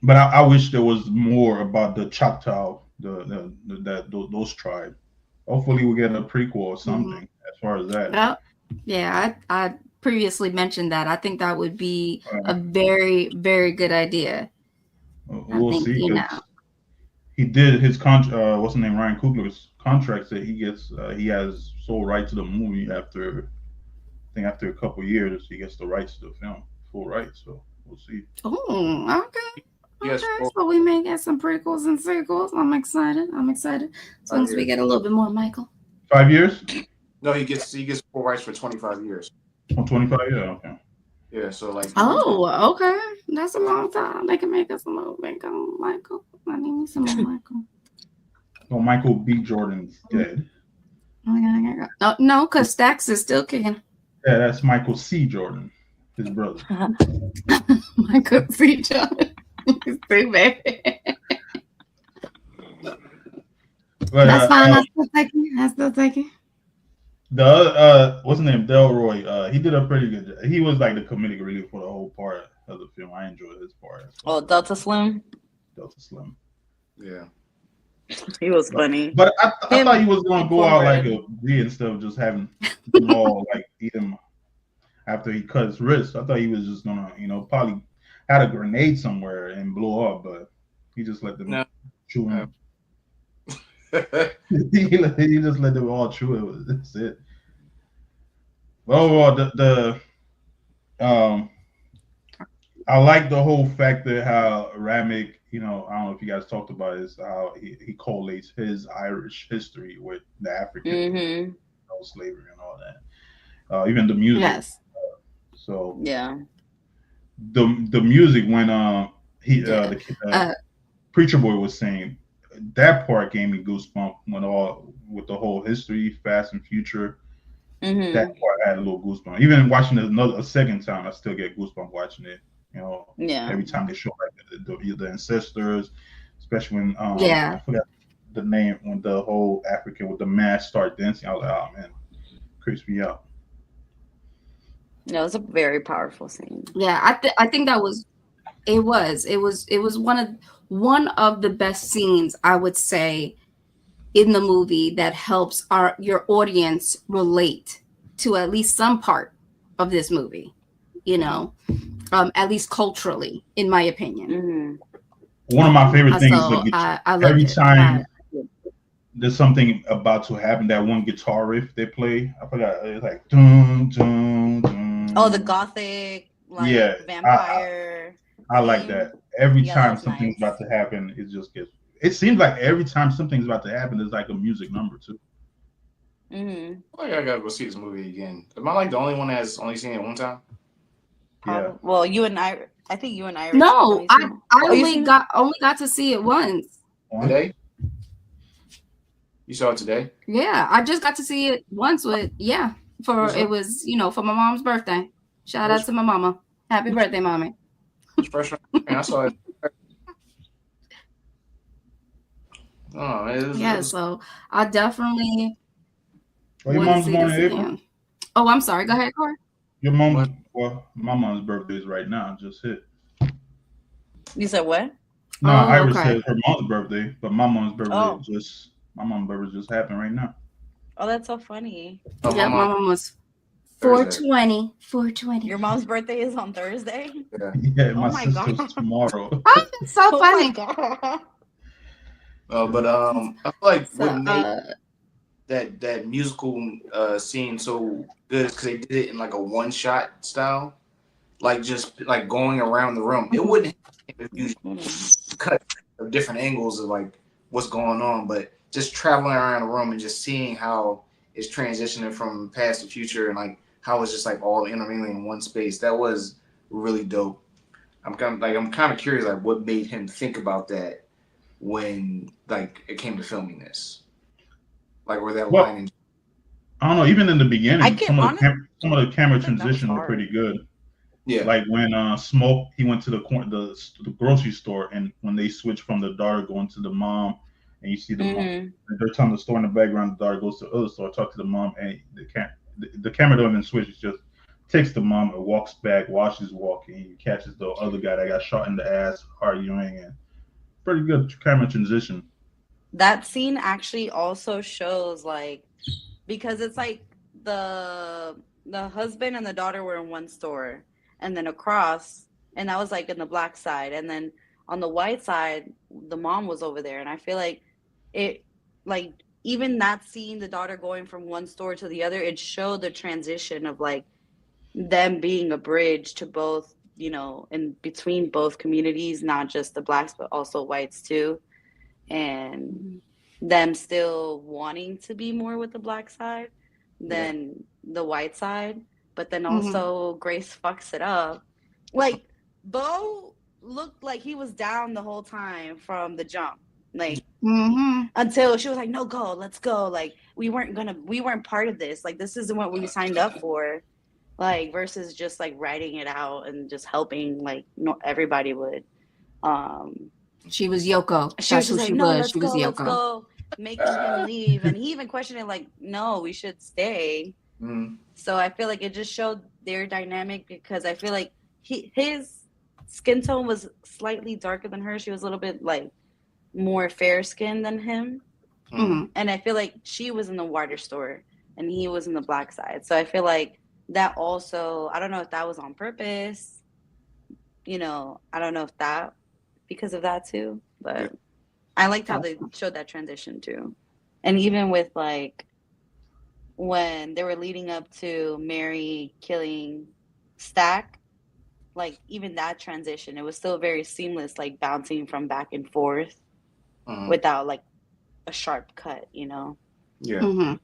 But I wish there was more about the Choctaw, those tribes. Hopefully, we'll get a prequel or something as far as that. Well, yeah, I previously mentioned that. I think that would be a very, very good idea. We'll see. You know. He did his contract. What's his name? Ryan Coogler's contract that he has sole right to the movie after a couple of years. He gets the rights to the film, full rights. So we'll see. Oh, okay. Yes, okay, so we may get some prequels and sequels. I'm excited. As long as we get a little bit more, Michael. 5 years? No, he gets full rights for 25 years. Oh, 25 years? Okay. Yeah, so like. Oh, okay. That's a long time. They can make us a movie. Come on, Michael. I need some more Michael. Well, Michael B. Jordan's dead. No, because Stax is still kicking. Yeah, that's Michael C. Jordan, his brother. Michael C. Jordan. It's too bad. But That's fine. I still take it. I still take it. the what's his name? Delroy. He did a pretty good job. He was like the comedic relief for the whole part of the film. I enjoyed his part. Oh, Delta Slim. Delta Slim. Yeah. He was funny. But I thought he was gonna go out like Cornbread. a G instead of just having them all like eat him after he cut his wrist. I thought he was just gonna, probably had a grenade somewhere and blow up, but he just let them chew him. he just let them all chew it. That's it. But overall, I like the whole fact that how Ramick, I don't know if you guys talked about it, is how he correlates his Irish history with the African slavery and all that. Even the music. Yes. So yeah, the music when the Preacher Boy was saying, that part gave me goosebumps with the whole history, Fast and Future. That part had a little goosebump. Even watching it a second time, I still get goosebumps watching it. Every time they show like the ancestors, especially when I forgot the name, when the whole African with the mask start dancing. I was like, oh man, creeps me out. No, it was a very powerful scene. Yeah, I think that was it was one of the best scenes, I would say, in the movie that helps your audience relate to at least some part of this movie, at least culturally, in my opinion. One of my favorite things is every time there's something about to happen, that one guitar riff they play, I forgot, it's like dun, dun, dun. Oh, the gothic, vampire. I like that. Every time something's about to happen, it seems like every time something's about to happen, there's like a music number too. I gotta go see this movie again. Am I like the only one that's only seen it one time? Yeah. Well, I think you and I. No, I only got to see it once. Today? You saw it today? Yeah, I just got to see it once it was for my mom's birthday. Shout out to my mama. Happy birthday, mommy. First I saw it. So I definitely want to see this again. Oh, I'm sorry. Go ahead, Corey. Your mom? Well, my mom's birthday is right now. Just hit. You said what? No, Iris said her mom's birthday, but my mom's birthday just happened right now. Oh, that's so funny. Yeah, my mom was 420. 420. Your mom's birthday is on Thursday? Yeah, my sister's tomorrow. Oh, that's so funny. But I feel like what made that musical scene so good is because they did it in like a one-shot style, like just like going around the room. It wouldn't if you cut of different angles of like what's going on, but just traveling around the room and just seeing how it's transitioning from past to future and like how it's just like all intermingling in one space. That was really dope. I'm kind of curious like what made him think about that when like it came to filming this, like where that line. I don't know. Even in the beginning, some of the camera transitions were pretty good. Yeah, like when Smoke he went to the grocery store, and when they switch from the daughter going to the mom, and you see the mom, they're telling the store in the background. The daughter goes to the other store, talk to the mom, and the camera don't even switch. It just takes the mom and walks back, watches walking, and catches the other guy that got shot in the ass arguing, and pretty good camera transition. That scene actually also shows because it's like the husband and the daughter were in one store, and then across, and that was like in the black side, and then on the white side the mom was over there. And I feel like it, like even that scene, the daughter going from one store to the other, it showed the transition of like them being a bridge to both, in between both communities, not just the blacks but also whites too, and them still wanting to be more with the black side than the white side. But then also Grace fucks it up. Like Bo looked like he was down the whole time from the jump, like until she was like, no, go, let's go, like we weren't part of this, like this isn't what we signed up for, like versus just like writing it out and just helping like everybody would. She was Yoko. She was just like, no, let's go. making him leave, and he even questioned it like, no, we should stay. So I feel like it just showed their dynamic, because I feel like his skin tone was slightly darker than her. She was a little bit like more fair skinned than him. And I feel like she was in the water store and he was in the black side. So I feel like that also, I don't know if that was on purpose, you know, I don't know if that because of that too, but I liked how they showed that transition too. And even with like when they were leading up to Mary killing Stack, like even that transition, it was still very seamless, like bouncing from back and forth without like a sharp cut, you know? Yeah.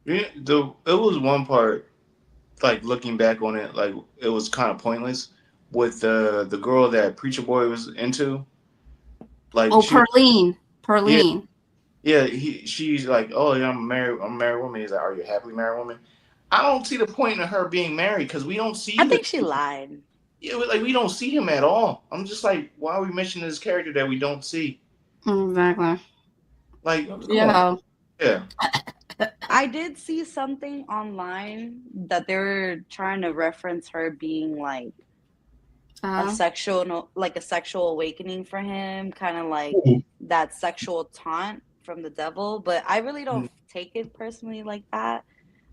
It was one part, like looking back on it, like it was kind of pointless with the girl that Preacher Boy was into. Like Pauline. Yeah, she's like, oh yeah, I'm a married woman. He's like, are you a happily married woman? I don't see the point in her being married because we don't see. I think she lied. Yeah, like we don't see him at all. I'm just like, why are we mentioning this character that we don't see? Exactly. Like, yeah. I did see something online that they were trying to reference her being like a sexual awakening for him, kind of like that sexual taunt from the devil. But I really don't take it personally like that.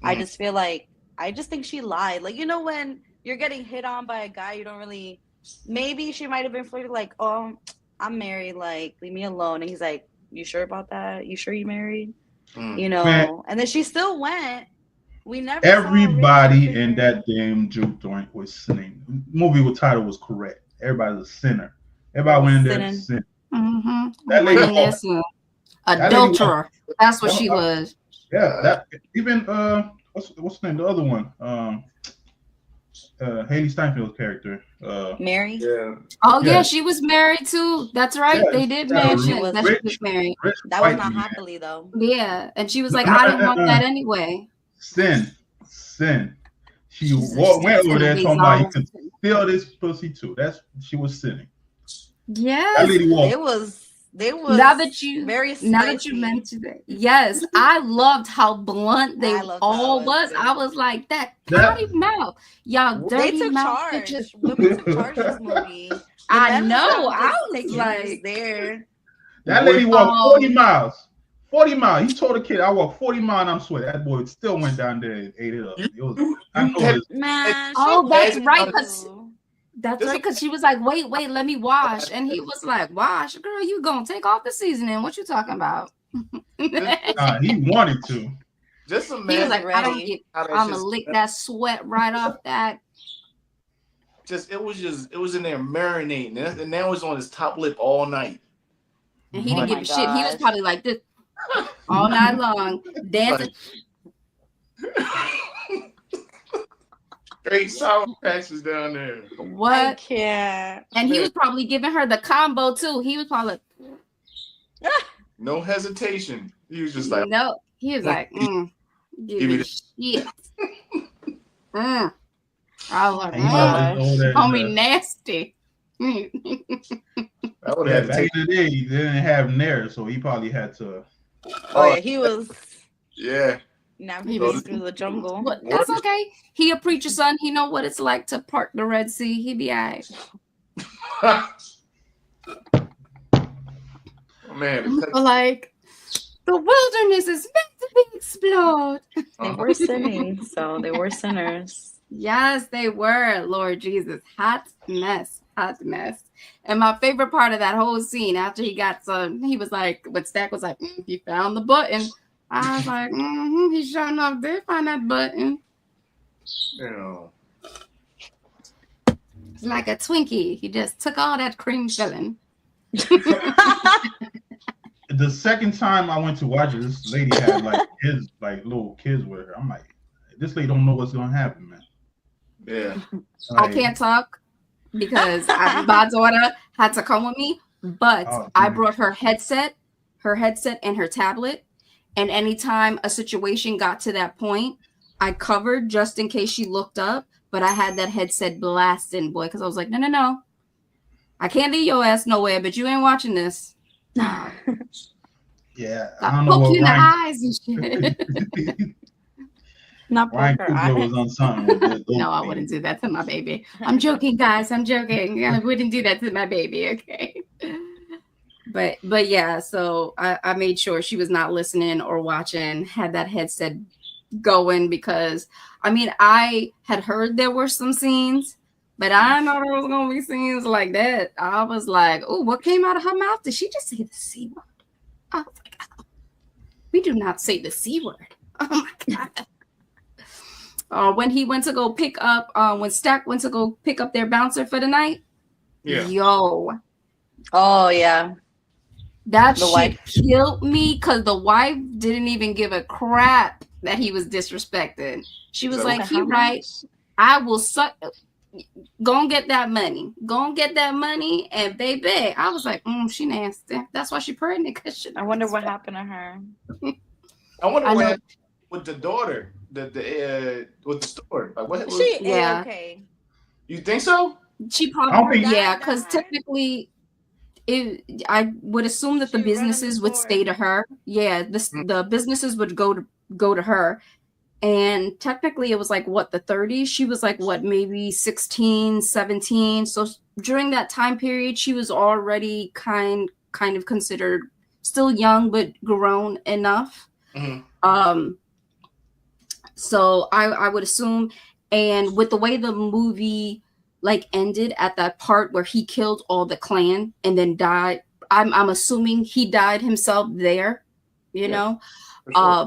I just feel like, I just think she lied. Like, you know, when you're getting hit on by a guy, you don't really, maybe she might have been flirting like, oh, I'm married, like, leave me alone. And he's like, you sure about that? You sure you married? You know, man. And then she still went. We never. Everybody in that damn juke joint was sinning. Movie title was correct. Everybody's a sinner. Everybody went in there to sin. That lady, adulterer. That's what she was. Yeah, that even what's the name? The other one, Hailee Steinfeld's character, Mary. Yeah. Oh yeah, she was married too. That's right. Yeah, they did mention that she was married. That was not happily though. Yeah, and she was like, I didn't want that anyway. Sin. She went over there talking about you can steal this pussy too. She was sinning. Yeah, that lady walked. They was now that you mentioned it, yes, I loved how blunt they all was. I was like, that potty mouth, y'all dirty they took mouth charge. Bitches. Women took charge this movie. I know. I was like, there. That lady walked 40 miles. 40 miles. He told the kid, I walked 40 miles and I'm sweating. That boy still went down there and ate it up. It was, man. That's right. That's right, because she was like, wait, let me wash. And he was like, wash? Girl, you gonna take off the seasoning. What you talking about? He wanted to. Just imagine. He was like, I'm gonna lick that sweat right off that. It was in there marinating. And that was on his top lip all night. And he didn't give a shit. He was probably like this all night long, dancing. Straight sour patches down there. What? I can't. And he was probably giving her the combo too. He was probably no hesitation. He was just like, no. He was like, give me shit. I was like, homie, nasty. Back in the day, he didn't have Nair, so he probably had to. Oh yeah, he was. Yeah. Navigating through the jungle. But that's okay. He a preacher son. He know what it's like to part the Red Sea. He be all right. Man, like the wilderness is meant to be explored. They were sinning, so they were sinners. Yes, they were. Lord Jesus, hot mess. And my favorite part of that whole scene, after he got some, he was like, when Stack was like, he found the button. I was like, he sure enough did find that button. Yeah. It's like a Twinkie. He just took all that cream filling. The second time I went to watch it, this lady had like kids, like little kids with her. I'm like, this lady don't know what's gonna happen, man. Yeah. I can't talk because my daughter had to come with me, but I brought her headset and her tablet. And anytime a situation got to that point, I covered just in case she looked up. But I had that headset blasting, boy, because I was like, no. I can't leave your ass nowhere, but you ain't watching this. Yeah, I Stop don't know poking what in the Ryan. eyes and shit. Not Ryan poker Coogler eyes. was on something with those No, I babies. wouldn't do that to my baby. I'm joking, guys. I'm joking. I wouldn't do that to my baby. Okay. But yeah, so I made sure she was not listening or watching, had that headset going, because I mean, I had heard there were some scenes, but I know there was gonna be scenes like that. I was like, oh, what came out of her mouth? Did she just say the C word? I was like, oh, we do not say the C word. Oh my God. When he went to go pick up, when Stack went to go pick up their bouncer for the night, yo. Oh, yeah. That The shit wife. killed me because the wife didn't even give a crap that he was disrespected. She was like, he right. I will suck. Go and get that money. Go and get that money. And baby, I was like, she nasty. That's why she pregnant. I wonder what happened to her. I wonder what happened with the daughter, with the store. Like, what? She yeah. okay. You think so? She probably, yeah, because technically, I would assume that the businesses would stay to her. Yeah, the businesses would go to her. And technically it was like what, the 30s? She was like what, maybe 16, 17. So during that time period, she was already kind of considered still young but grown enough. Mm-hmm. So I would assume, and with the way the movie like ended at that part where he killed all the clan and then died, I'm assuming he died himself there, you know. Sure.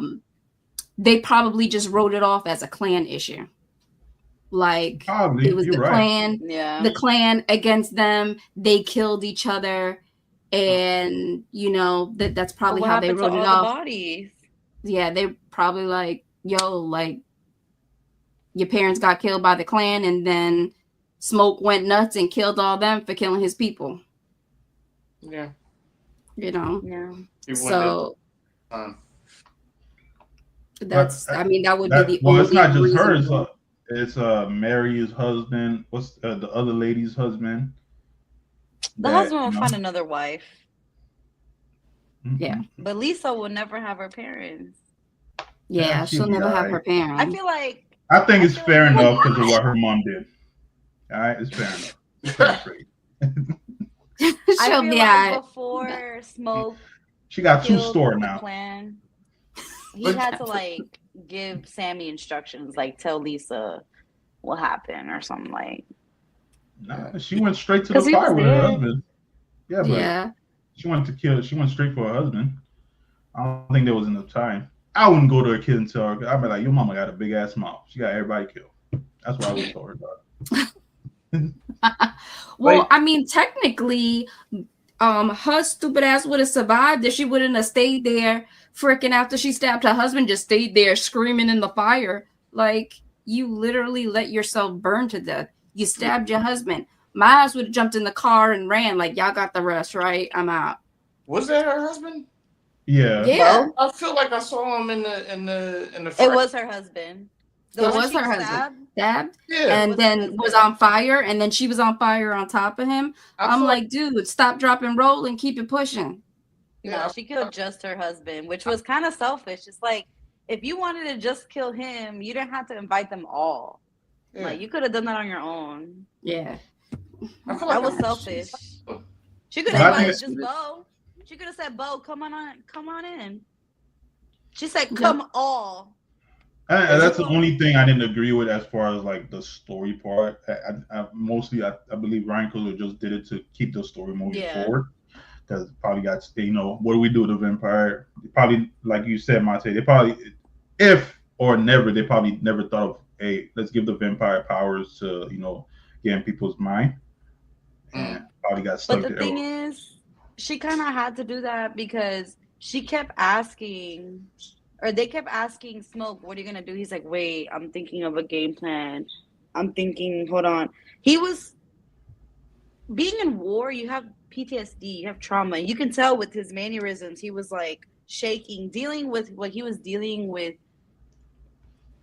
They probably just wrote it off as a clan issue. Like it was the clan, the clan against them. They killed each other, and you know that's probably how they wrote it off. The bodies? Yeah, they probably like, yo, like your parents got killed by the clan, and then Smoke went nuts and killed all them for killing his people. Yeah, you know. Yeah. So. That's. I mean, that would be the. Well, only it's not just her. reason. It's Mary's husband. What's the other lady's husband? The husband will find another wife. Yeah, but Lisa will never have her parents. Yeah, she'll never have her parents. I feel like. I think it's fair enough because of what her mom did. All right, it's fair enough. She'll be like before Smoke. She got two stores now. Plan. He had to like give Sammy instructions, like tell Lisa what happened or something like. Nah, she went straight to the fire with her husband. Yeah, but she went to kill. She went straight for her husband. I don't think there was enough time. I wouldn't go to a kid and tell her. I'd be like, your mama got a big ass mouth. She got everybody killed. That's what I would tell her about. Well, I mean, technically, her stupid ass would have survived if she wouldn't have stayed there. Freaking after she stabbed her husband, just stayed there screaming in the fire. Like, you literally let yourself burn to death. You stabbed your husband. My ass would have jumped in the car and ran. Like, y'all got the rest, right? I'm out. Was that her husband? Yeah. Well, I feel like I saw him in the. It was her husband. It was her husband. Stabbed? Yeah. And then was on fire, and then she was on fire on top of him. I'm like, dude, stop, drop, and roll and keep it pushing. Yeah, she killed just her husband, which was kind of selfish. It's like, if you wanted to just kill him, you didn't have to invite them all. Yeah. Like, you could have done that on your own. Yeah. That was selfish. She could have invited just Bo. She could have said, Bo, come on in. She said, come all. And that's the only thing I didn't agree with as far as like the story part. I believe Ryan Coogler just did it to keep the story moving forward. Because probably got, what do we do with the vampire? Probably, like you said, Mate, they probably, if or never, they probably never thought of, hey, let's give the vampire powers to, get in people's mind. And probably got stuck there. But the thing is, she kind of had to do that because she kept asking, or they kept asking Smoke, what are you going to do? He's like, wait, I'm thinking of a game plan. I'm thinking, hold on. He was, being in war, you have PTSD, you have trauma. You can tell with his mannerisms, he was like shaking, dealing with what he was dealing with,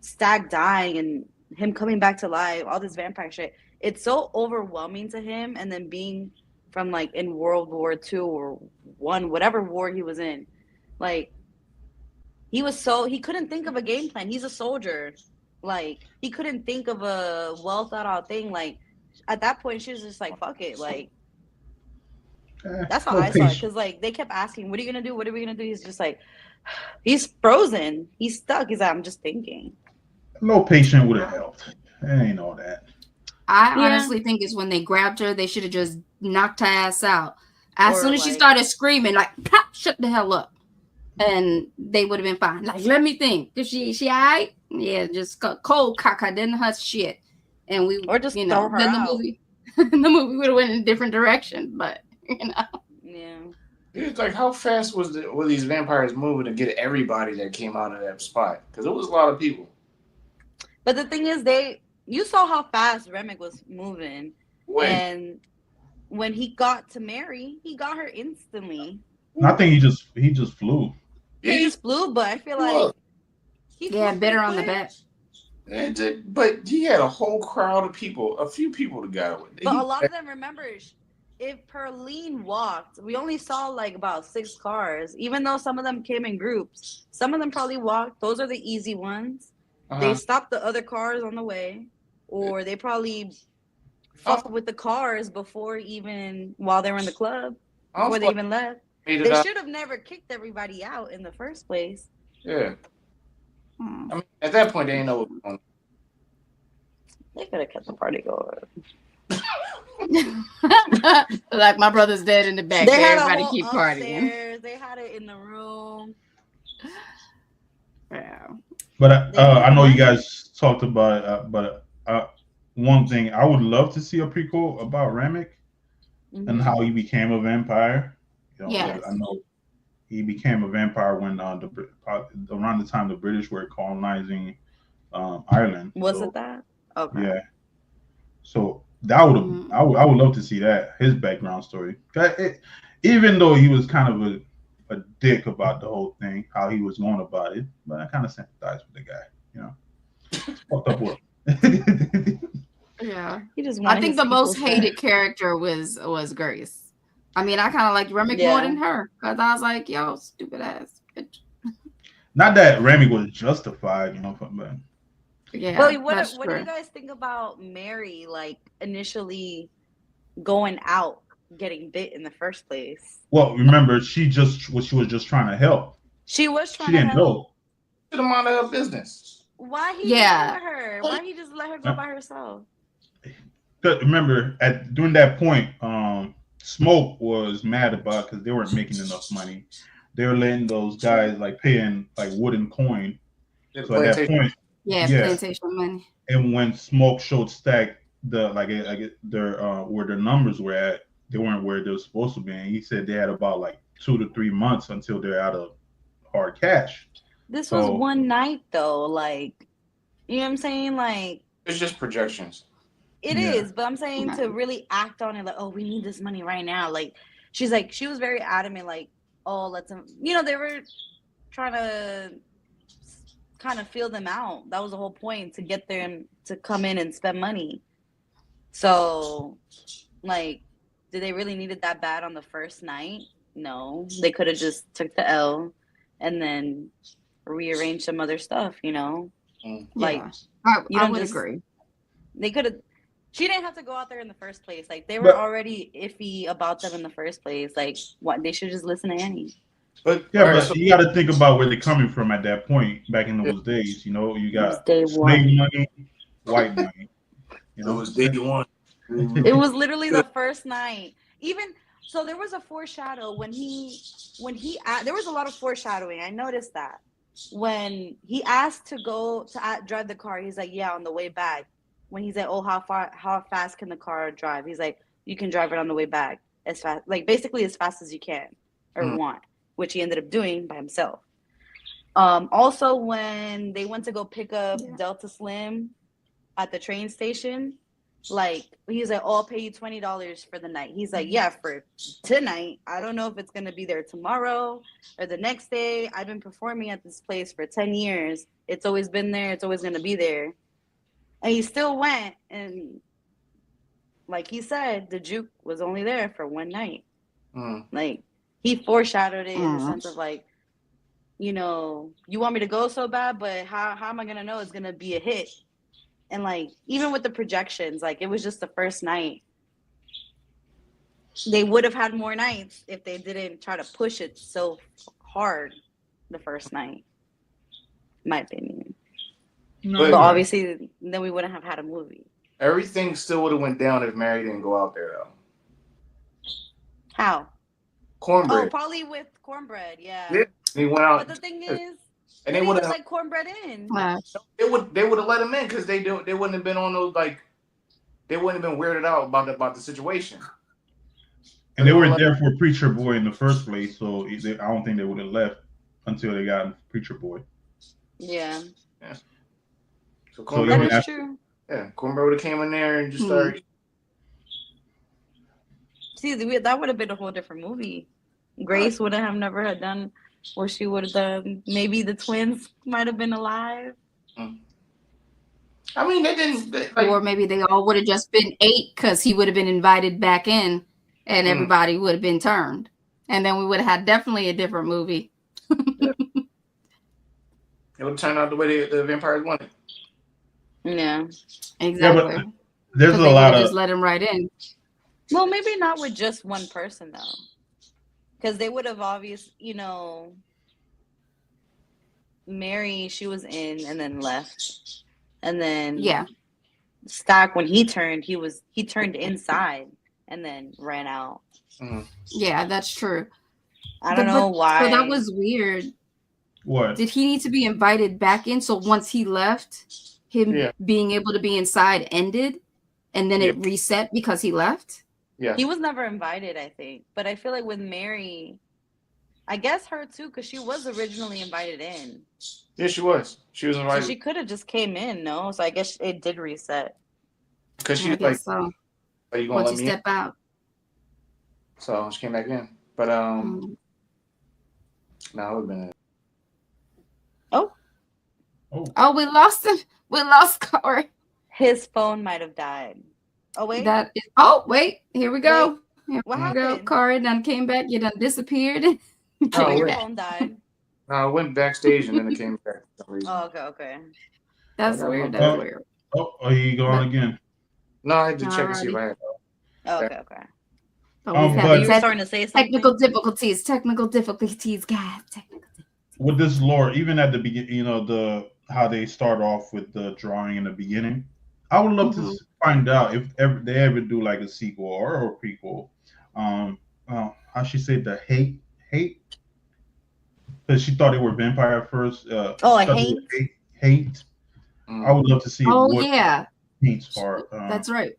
Stag dying and him coming back to life, all this vampire shit. It's so overwhelming to him. And then being from like in World War II or I, whatever war he was in, Like, he couldn't think of a game plan. He's a soldier. Like, he couldn't think of a well thought out thing. Like, at that point, she was just like, fuck it. Like, that's how I saw it. Because, like, they kept asking, what are you going to do? What are we going to do? He's just like, he's frozen. He's stuck. He's like, I'm just thinking. No patient would have helped. I ain't all that. I honestly think it's when they grabbed her, they should have just knocked her ass out. As soon as she started screaming, like, pop, shut the hell up. And they would have been fine. Like, let me think. Is she all right? Yeah, just cold caca, then her shit. And we, or just you know, throw her then out. the movie would have went in a different direction. But, you know. Yeah. It's like, how fast were these vampires moving to get everybody that came out of that spot? Because it was a lot of people. But the thing is, you saw how fast Remick was moving. And when he got to Mary, he got her instantly. I think he just flew. Yeah, he just flew, but I feel like he bit her on the back. But he had a whole crowd of people, a few people to go with. But a lot of them, remember, if Pauline walked, we only saw like about 6 cars. Even though some of them came in groups, some of them probably walked. Those are the easy ones. They stopped the other cars on the way, or they probably fucked with the cars while they were in the club, before they even left. They should have never kicked everybody out in the first place. Yeah. I mean, at that point, they didn't know what was going on. They could have kept the party going. Like, my brother's dead in the back. They had everybody a whole keep upstairs. partying. They had it in the room. Yeah. But I know you guys talked about one thing, I would love to see a prequel about Remick and how he became a vampire. You know, I know he became a vampire when around the time the British were colonizing Ireland. Was it that? Okay. Yeah. So that would I would love to see that, his background story. Even though he was kind of a dick about the whole thing, how he was going about it, but I kind of sympathize with the guy. You know, it's fucked up world. Yeah. I think the most hated character was Grace. I mean, I kind of liked Remick more than her, because I was like, yo, stupid ass bitch. Not that Remick was justified, you know, but yeah. Well, what do you guys think about Mary, like, initially going out, getting bit in the first place? Well, remember, she was just trying to help. She was trying to help. Know. She didn't mind her business. Why he didn't let her? Why he just let her go by herself? Remember, during that point, Smoke was mad about because they weren't making enough money. They were letting those guys like paying like wooden coin. So at that point, plantation money. And when Smoke showed Stack their where their numbers were at, they weren't where they were supposed to be. And he said they had about like 2 to 3 months until they're out of hard cash. This was one night though, like, you know what I'm saying? Like, it's just projections. It is, but I'm saying to really act on it, like, oh, we need this money right now. Like, she was very adamant, like, oh, let's, you know, they were trying to kind of feel them out. That was the whole point, to get them to come in and spend money. So, like, did they really need it that bad on the first night? No, they could have just took the L and then rearranged some other stuff, you know? Like, I would agree. They could have. She didn't have to go out there in the first place. Like, they were already iffy about them in the first place. Like, what, they should just listen to Annie. But you got to think about where they're coming from at that point. Back in those days, you know, you got slave money, white money. You know, it was day one. It was literally the first night. Even so, there was a foreshadow when he there was a lot of foreshadowing. I noticed that when he asked to go to drive the car, he's like, yeah, on the way back. When he's like, oh, how fast can the car drive? He's like, you can drive it on the way back as fast, like basically as fast as you can or want, which he ended up doing by himself. Also, when they went to go pick up Delta Slim at the train station, like, he's like, oh, I'll pay you $20 for the night. He's like, yeah, for tonight. I don't know if it's going to be there tomorrow or the next day. I've been performing at this place for 10 years. It's always been there. It's always going to be there. And he still went, and like he said, the juke was only there for one night. Like, he foreshadowed it in the sense of, like, you know, you want me to go so bad, but how am I gonna know it's gonna be a hit? And like, even with the projections, like it was just the first night. They would have had more nights if they didn't try to push it so hard the first night, in my opinion. No, But But right. obviously, then we wouldn't have had a movie. everything still would have went down if Mary didn't go out there though. How? Cornbread. Oh, probably with cornbread, yeah. Yeah. And he went out. But the thing is, and they they didn't would even have. let cornbread in. They would have let him in because they wouldn't have been on those like. They wouldn't have been weirded out about the situation. And they weren't there for Preacher Boy in the first place, so I don't think they would have left until they got Preacher Boy. Yeah. So That is true. Yeah, Cornbread would have came in there and just started. See, that would have been a whole different movie. Grace would have never had done what she would have done. Maybe the twins might have been alive. I mean, they didn't. Or maybe they all would have just been 8 because he would have been invited back in and everybody would have been turned. And then we would have had definitely a different movie. It would have turned out the way the vampires wanted. Yeah. Exactly. Yeah, but there's a they lot of. just let him right in. Well, maybe not with just one person, though. Because they would have obviously, you know, Mary, she was in and then left. And then Stack, when he turned inside and then ran out. Yeah, that's true. I don't know why. So that was weird. What? Did he need to be invited back in? So once he left, him being able to be inside ended, and then it reset because he left? Yeah. He was never invited, I think. But I feel like with Mary, I guess her too, because she was originally invited in. Yeah, she was. She was invited. So she could have just came in, no? So I guess it did reset. Because she was like, so. Are you going to let me step out? So she came back in. But, no, it would have been Oh, we lost him. We lost Corey. His phone might have died. Oh, wait. Wait. Here we go. Here what we happened? go. Corey done came back. You done disappeared. Your phone died. No, I went backstage and then it came back. For some reason. Oh, okay. That's weird. That's weird. Oh, are you going again? No, I had to check and see if I had. Okay. But you were starting to say something. Technical difficulties, guys. With this lore, even at the beginning, you know, how they start off with the drawing in the beginning, I would love to find out if they ever do like a sequel or a prequel. How she said the hate, because she thought they were vampire at first. Hate. I would love to see. Hate's part. That's right.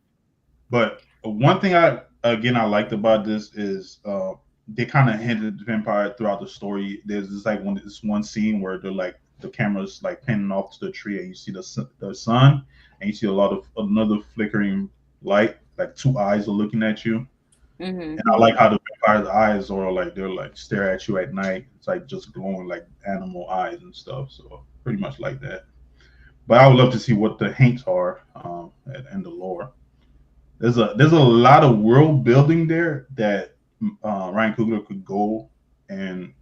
But one thing I liked about this is they kind of hinted vampire throughout the story. There's this one scene where they're like the camera's like panning off to the tree and you see the sun and you see a lot of another flickering light, like 2 eyes are looking at you. And I like how the vampire's eyes are like they're like stare at you at night. It's like just glowing like animal eyes and stuff. So pretty much like that. But I would love to see what the hints are and the lore. There's a lot of world building there that Ryan Coogler could go and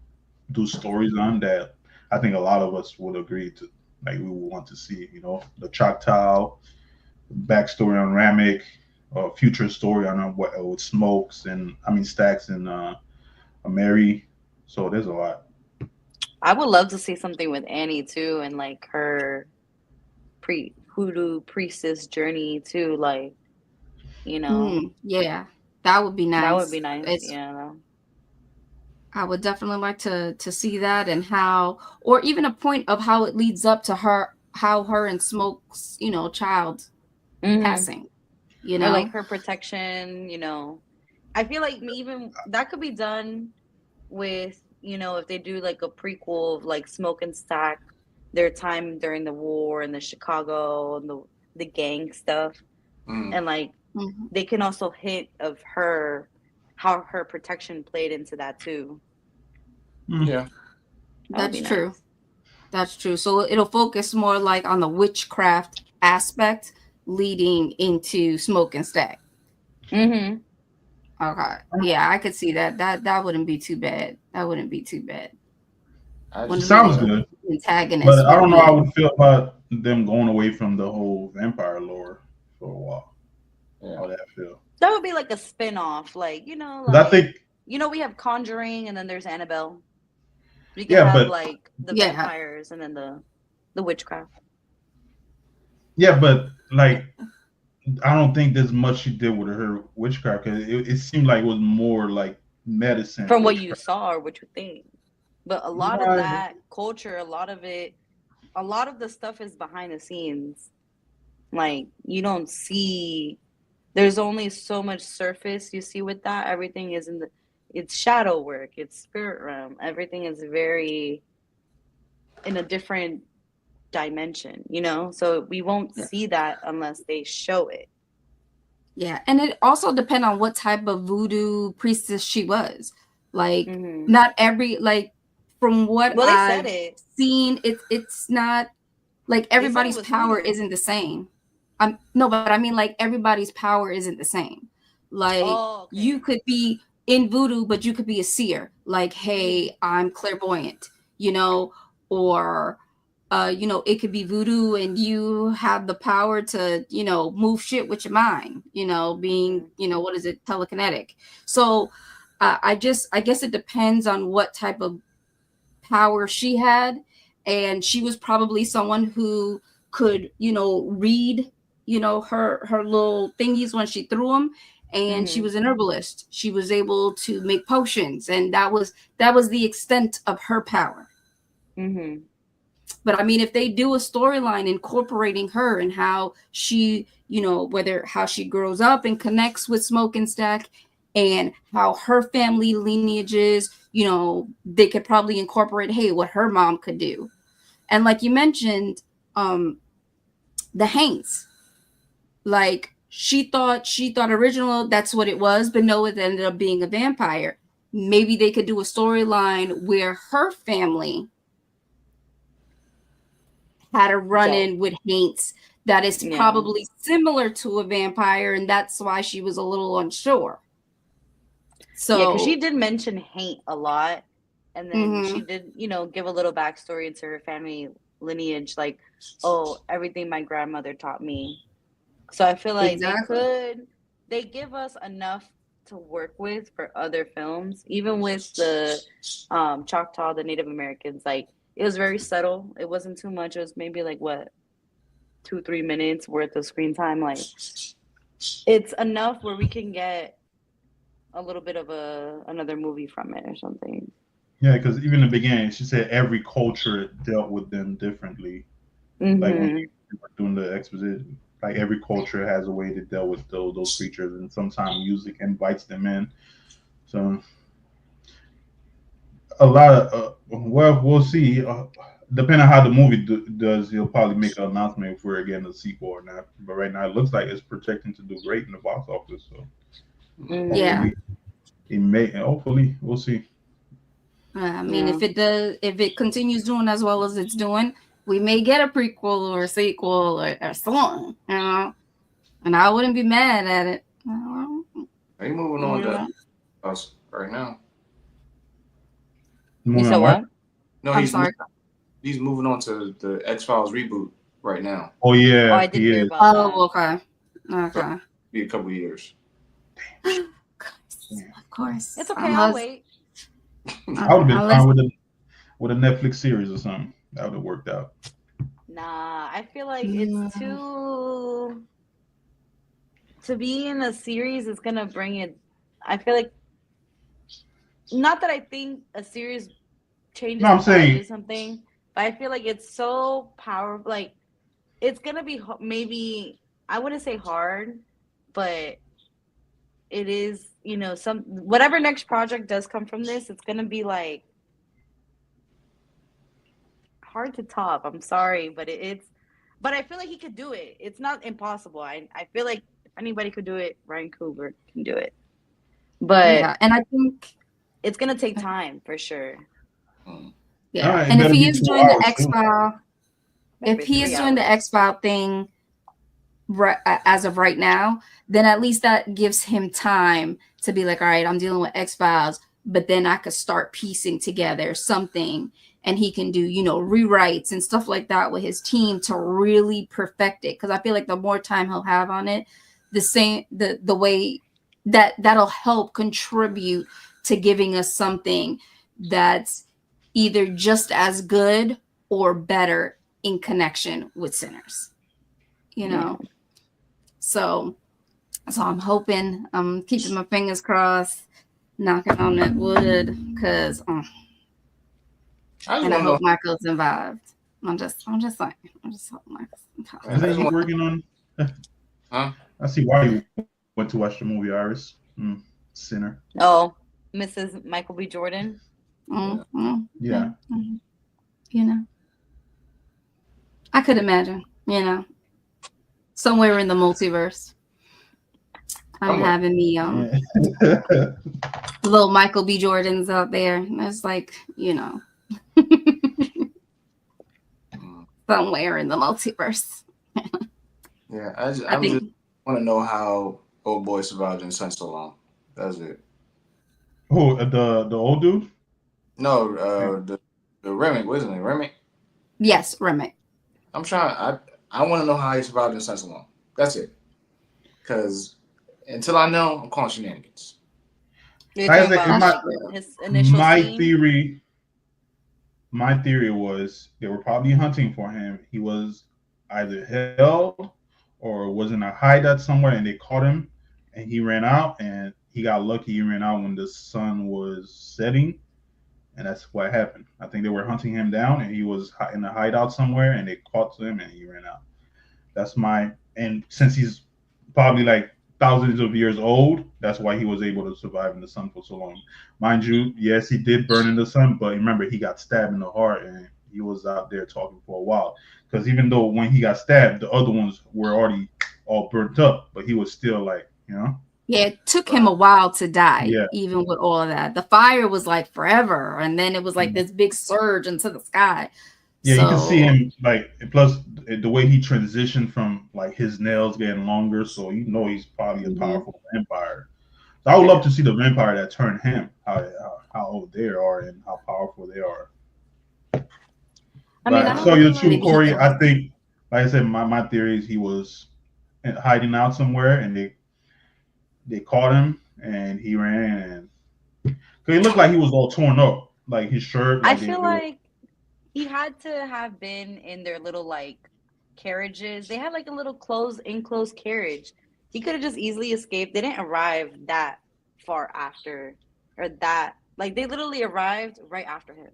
do stories on that I think a lot of us would agree to, like we would want to see, you know, the Choctaw backstory on Ramek, future story on what with Smokes and Stacks and Mary. So there's a lot. I would love to see something with Annie too, and like her hoodoo priestess journey too, like, you know. Yeah, that would be nice. That would be nice. I would definitely like to see that, and how, or even a point of how it leads up to how her and Smoke's, you know, child passing, you know, or like her protection, you know. I feel like even that could be done with, you know, if they do like a prequel of like Smoke and Stack, their time during the war and the Chicago and the gang stuff, and like they can also hint of how her protection played into that too. Yeah, that's true. Nice. That's true. So it'll focus more like on the witchcraft aspect leading into Smoke and Stack. Okay. Yeah, I could see that. That wouldn't be too bad. That wouldn't be too bad. She sounds good, antagonist. but I don't know how I would feel about them going away from the whole vampire lore for a while. Yeah. How would that feel? That would be like a spin-off, like, you know, I think, we have Conjuring and then there's Annabelle. We can Yeah, have but- like the vampires and then the witchcraft. yeah, but like, I don't think there's much she did with her witchcraft, because it seemed like it was more like medicine. From what witchcraft. you saw or what you think. But a lot of that culture, a lot of the stuff is behind the scenes. Like, you don't see, there's only so much surface you see with that. Everything is it's shadow work, it's spirit realm. Everything is very in a different dimension, you know? So we won't see that unless they show it. Yeah, and it also depends on what type of voodoo priestess she was. Like, not every, like, from what I've seen, it's not like everybody's power isn't the same. No, but I mean, like, everybody's power isn't the same. Like, you could be in voodoo, but you could be a seer. Like, hey, I'm clairvoyant, you know, or you know, it could be voodoo and you have the power to, you know, move shit with your mind, you know, being, you know, what is it, telekinetic. So I guess it depends on what type of power she had. And she was probably someone who could, you know, read, you know, her little thingies when she threw them. And she was an herbalist. She was able to make potions, and that was the extent of her power. But I mean, if they do a storyline incorporating her and how she, you know, how she grows up and connects with Smoke and Stack, and how her family lineage is, you know, they could probably incorporate, hey, what her mom could do. And like you mentioned, the Haints, like she thought original, that's what it was, but no, it ended up being a vampire. Maybe they could do a storyline where her family had a run-in with Haints that is probably similar to a vampire, and that's why she was a little unsure. So yeah, because she did mention Haint a lot, and then she did, you know, give a little backstory into her family lineage, like, oh, everything my grandmother taught me. So I feel like they give us enough to work with for other films, even with the Choctaw, the Native Americans. Like, it was very subtle. It wasn't too much. It was maybe like 2-3 minutes worth of screen time. Like, it's enough where we can get a little bit of another movie from it or something. Yeah, because even in the beginning, she said every culture dealt with them differently. Like when we were doing the exposition, like every culture has a way to deal with those creatures, and sometimes music invites them in. So a lot of well, we'll see. Depending on how the movie does, he'll probably make an announcement if we're getting a sequel or not. But right now, it looks like it's projecting to do great in the box office. So it may. Hopefully, we'll see. I mean, if it continues doing as well as it's doing, we may get a prequel or a sequel or something, you know. And I wouldn't be mad at it. Are you moving on to us right now? You said what? No, I'm sorry. He's moving on to the X-Files reboot right now. Oh yeah, I did hear about that. Oh, okay. So, be a couple years. Of course. It's okay. I'll wait. I would have been fine with a Netflix series or something. That would have worked out. Nah, I feel like it's too. To be in a series is gonna bring it. I feel like, not that I think a series changes something, but I feel like it's so powerful. Like, it's gonna be maybe, I wouldn't say hard, but it is, you know, whatever next project does come from this, it's gonna be like hard to top. I'm sorry, but but I feel like he could do it. It's not impossible. I feel like if anybody could do it, Ryan Coogler can do it. But and I think it's gonna take time for sure. Yeah, right, and if he is doing the X-File, thing as of right now, then at least that gives him time to be like, all right, I'm dealing with X-Files, but then I could start piecing together something and he can do, you know, rewrites and stuff like that with his team to really perfect it. Because I feel like the more time he'll have on it, the way that'll help contribute to giving us something that's either just as good or better in connection with Sinners, you know. So I'm hoping, I'm keeping my fingers crossed, knocking on that wood, because and I hope Michael survived. I'm just saying. I'm just hoping Michael survived. Is he working on? Huh? I see why you went to watch the movie Iris. Sinner. Oh, Mrs. Michael B. Jordan. Yeah. You know, I could imagine. You know, somewhere in the multiverse, I'm having the little Michael B. Jordans out there. It's like, you know, somewhere in the multiverse. Yeah, I just want to know how old boy survived in sun so long. That's it. Oh, the old dude? No, the Remy, wasn't it Remy? Yes, Remy. I'm trying. I want to know how he survived in sun so long. That's it. Because until I know, I'm calling shenanigans. You're talking about his initial scene? My theory was they were probably hunting for him. He was either held or was in a hideout somewhere, and they caught him, and he ran out, and he got lucky. He ran out when the sun was setting, and that's what happened. I think they were hunting him down, and he was in a hideout somewhere, and they caught him, and he ran out. And since he's probably like thousands of years old, that's why he was able to survive in the sun for so long. Mind you, yes, he did burn in the sun, but remember, he got stabbed in the heart, and he was out there talking for a while. Because even though when he got stabbed, the other ones were already all burnt up, but he was still like, you know. Yeah, it took him a while to die, even with all of that. The fire was like forever, and then it was like this big surge into the sky. Yeah, you can see him like, plus the way he transitioned from like his nails getting longer, so you know he's probably a powerful vampire. So I would love to see the vampire that turned him, how old they are and how powerful they are. I saw you too, Corey. I think, like I said, my theory is he was hiding out somewhere, and they caught him, and he ran, and because he looked like he was all torn up, like his shirt. Like I feel like he had to have been in their little like carriages. They had like a little enclosed carriage. He could have just easily escaped. They didn't arrive that far after, or that like they literally arrived right after him.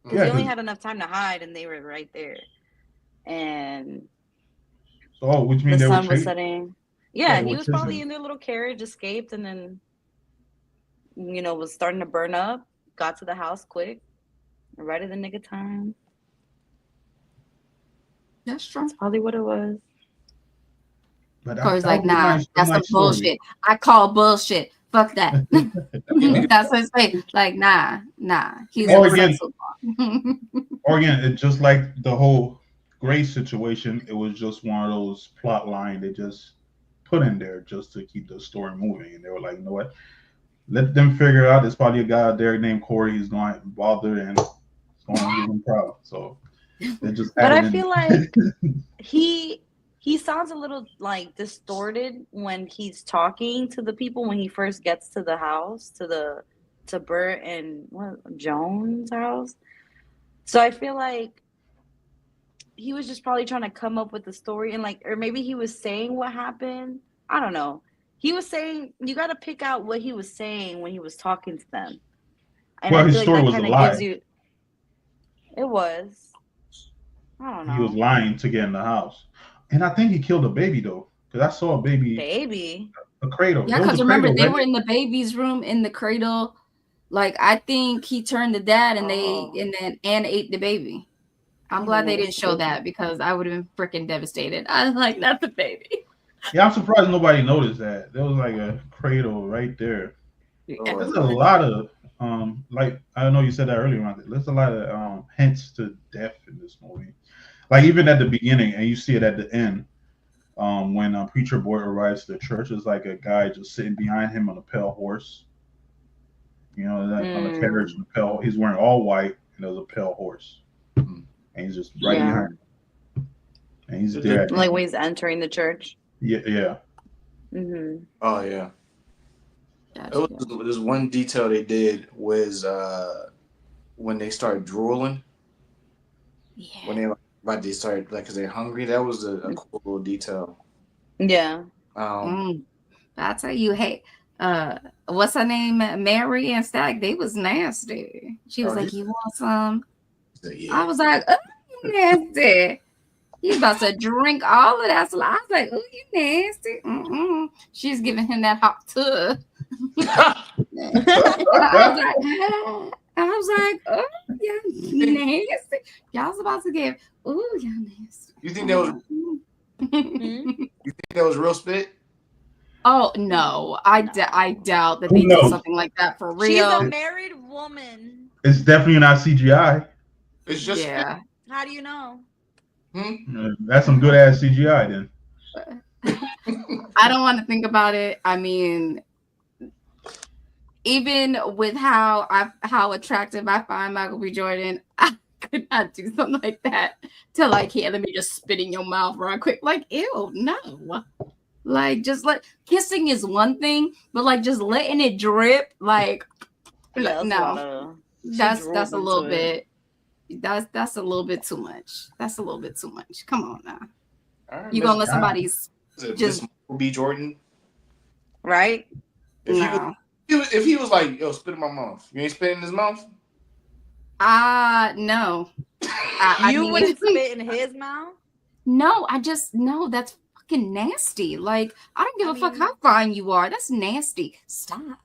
Because they only had enough time to hide, and they were right there. And which means the sun was setting. Yeah, he was probably in their little carriage, escaped, and then, you know, was starting to burn up. Got to the house quick, right at the nick of time. That's true. That's probably what it was. But Corey's like, nah, that's some bullshit. I call bullshit. Fuck that. That's what I say. Like, nah. He's or again, it's just like the whole Grace situation. It was just one of those plot lines they just put in there just to keep the story moving. And they were like, you know what? Let them figure out. There's probably a guy out there named Corey. He's going to bother and it's going to give him problems. So they just. But I feel like he sounds a little like distorted when he's talking to the people when he first gets to the house, to Bert and Joan's house. So I feel like he was just probably trying to come up with the story, and like, or maybe he was saying what happened. I don't know. He was saying, you got to pick out what he was saying when he was talking to them. And well, his story was a lie. It was. I don't know. He was lying to get in the house. And I think he killed a baby, though. Because I saw a baby. Baby? A cradle. Yeah, because remember, they were in the baby's room in the cradle. Like, I think he turned the dad and and ate the baby. I'm glad they didn't show that because I would have been freaking devastated. I was like, that's a baby. Yeah, I'm surprised nobody noticed that. There was like a cradle right there. Yeah. There's a lot of, like, I know you said that earlier, there's a lot of hints to death in this movie. Like, even at the beginning, and you see it at the end, when Preacher Boy arrives to the church, there's like a guy just sitting behind him on a pale horse. You know, on the carriage, he's wearing all white, and there was a pale horse, and he's just right behind him, and he's there. Like when he's entering the church. Yeah. Mm-hmm. Oh yeah. There's one detail they did was when they started drooling. Yeah. When they started like because they're hungry. That was a cool little detail. Yeah. I tell you, hey, what's her name? Mary and Stack, they was nasty. She was like, "You want some?" I was like, "Oh, you nasty." He's about to drink all of that. So I was like, "Oh, you nasty." She's giving him that hot tub. I was like, "Oh, yeah, nasty." Y'all was about to give. Oh, y'all nasty. You think that was? You think that was real spit? Oh no, I doubt that they did something like that for real. She's a married woman. It's definitely not CGI. It's just yeah. How do you know? That's some good ass CGI then. I don't want to think about it. I mean, even with how attractive I find Michael B. Jordan, I could not do something like that to like, here, let me just spit in your mouth real quick. Like, ew, no. Like, just like kissing is one thing, but like just letting it drip, like, no, that's a little bit. That's a little bit too much. That's a little bit too much. Come on now. Right, you gonna let somebody's just Michael B. Jordan, right? If he was like, yo, spit in my mouth, you ain't spit in his mouth? No. You wouldn't spit in his mouth? No, no, that's fucking nasty. Like, I don't give a fuck how fine you are. That's nasty. Stop.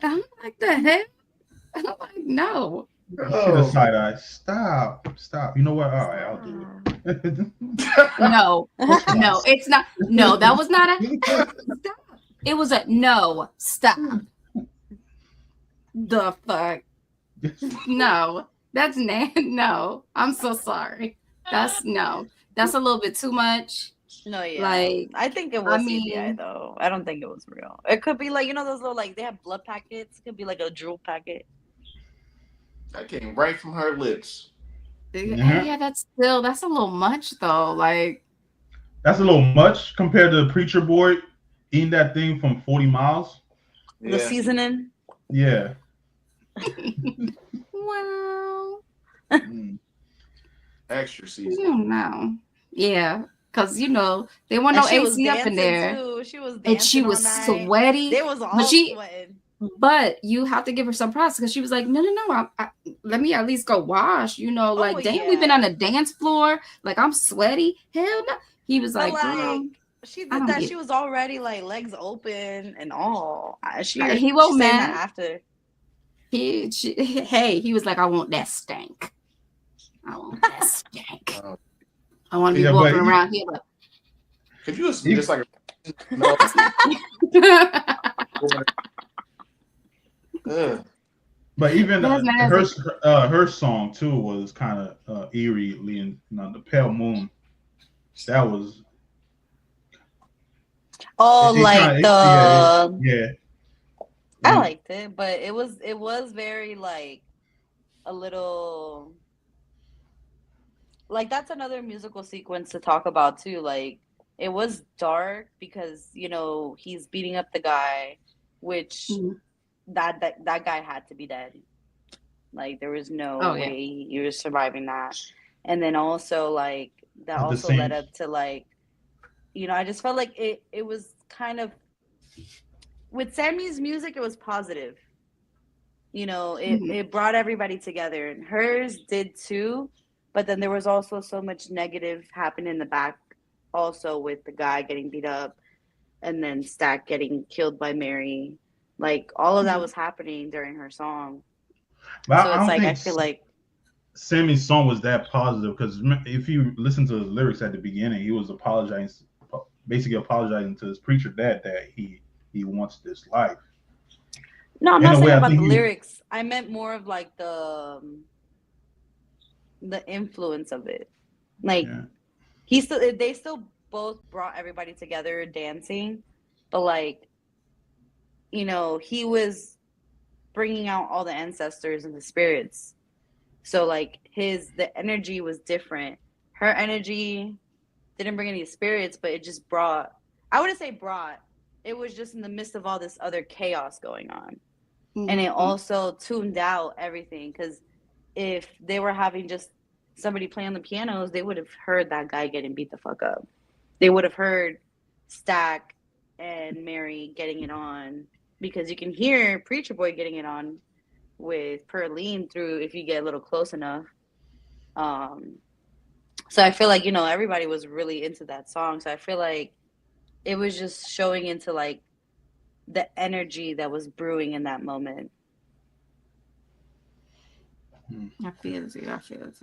I'm like, the heck? I'm like, no. The side eye. Stop. You know what? All right, I'll do it. No, it's not. No, that was not a stop. It was a no, stop. The fuck? No, that's no. I'm so sorry. That's a little bit too much. No, yeah. Like, I think it was CGI though. I don't think it was real. It could be like, you know, those little like they have blood packets. It could be like a drool packet. That came right from her lips. Yeah, that's a little much though. Like, that's a little much compared to the preacher boy eating that thing from 40 miles. Yeah. The seasoning. Yeah. Wow. Extra seasoning. I don't know. Yeah. Because, you know, they want no AC up in there. Too. She was dancing and she was sweaty. They was all sweating. But you have to give her some props because she was like, no, let me at least go wash. You know, like, damn, we've been on a dance floor. Like, I'm sweaty. Hell no. He was like, she did that. She was already like legs open and all. He won't mad after. He was like, I want that stank. I want that stank. I want to be walking around here. Like, could you just like no. But even her song too was kind of eerie. The Pale Moon, that was yeah. I liked it, but it was very like a little like that's another musical sequence to talk about too. Like it was dark because you know he's beating up the guy, which that guy had to be dead. Like there was no way he was surviving that. And then also like that also led up to like, you know, I just felt like it was kind of with Sammy's music, it was positive. You know, it brought everybody together, and hers did too. But then there was also so much negative happening in the back, also with the guy getting beat up, and then Stack getting killed by Mary. Like all of that was happening during her song. But so it's like I feel like Sammy's song was that positive because if you listen to his lyrics at the beginning, he was basically apologizing to his preacher dad that he wants this life. No, I'm not saying about the lyrics. I meant more of like the influence of it. Like they still both brought everybody together dancing, but like, you know, he was bringing out all the ancestors and the spirits. So like the energy was different. Her energy didn't bring any spirits, but it just brought, I wouldn't say brought, it was just in the midst of all this other chaos going on. And it also tuned out everything, because if they were having just somebody play on the pianos, they would have heard that guy getting beat the fuck up. They would have heard Stack and Mary getting it on, because you can hear Preacher Boy getting it on with Pauline through, if you get a little close enough. So I feel like, you know, everybody was really into that song. So I feel like it was just showing into like the energy that was brewing in that moment. I feel it.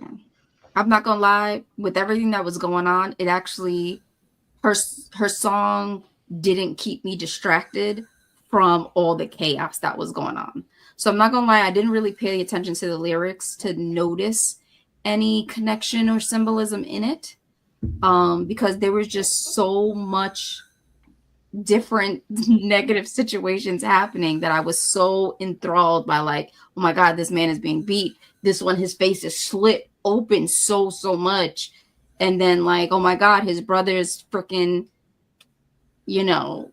I'm not gonna lie, with everything that was going on, it actually, her song didn't keep me distracted from all the chaos that was going on. So I'm not gonna lie, I didn't really pay attention to the lyrics to notice any connection or symbolism in it, because there was just so much different negative situations happening that I was so enthralled by, like, oh my God, this man is being beat. This one, his face is slit open so much. And then like, oh my God, his brother's freaking, you know,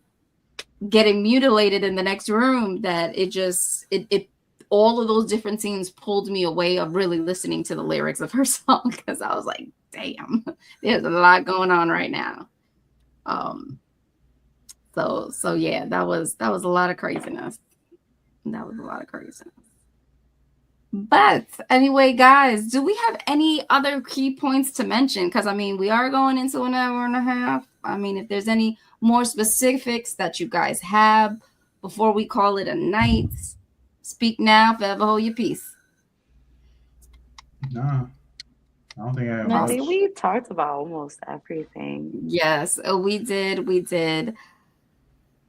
getting mutilated in the next room, that it all of those different scenes pulled me away of really listening to the lyrics of her song, because I was like, damn, there's a lot going on right now. So yeah, that was a lot of craziness. But anyway, guys, do we have any other key points to mention? Because I mean, we are going into an hour and a half. I mean, if there's any more specifics that you guys have before we call it a night, speak now, forever hold your peace. Nah, I don't think I have. I think we talked about almost everything. Yes, we did.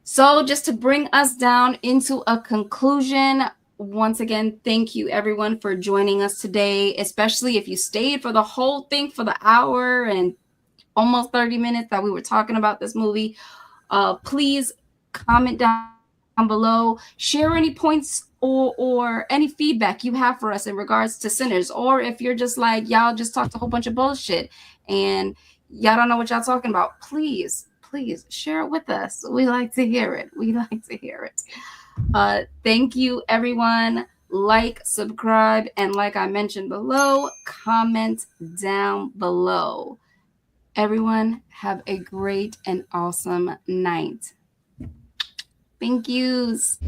So just to bring us down into a conclusion, once again, thank you everyone for joining us today, especially if you stayed for the whole thing, for the hour and almost 30 minutes that we were talking about this movie. Please comment down below, share any points or any feedback you have for us in regards to Sinners, or if you're just like, y'all just talked a whole bunch of bullshit and y'all don't know what y'all talking about, please share it with us. We like to hear it. Thank you, everyone. Like, subscribe, and like I mentioned below, comment down below. Everyone, have a great and awesome night. Thank yous.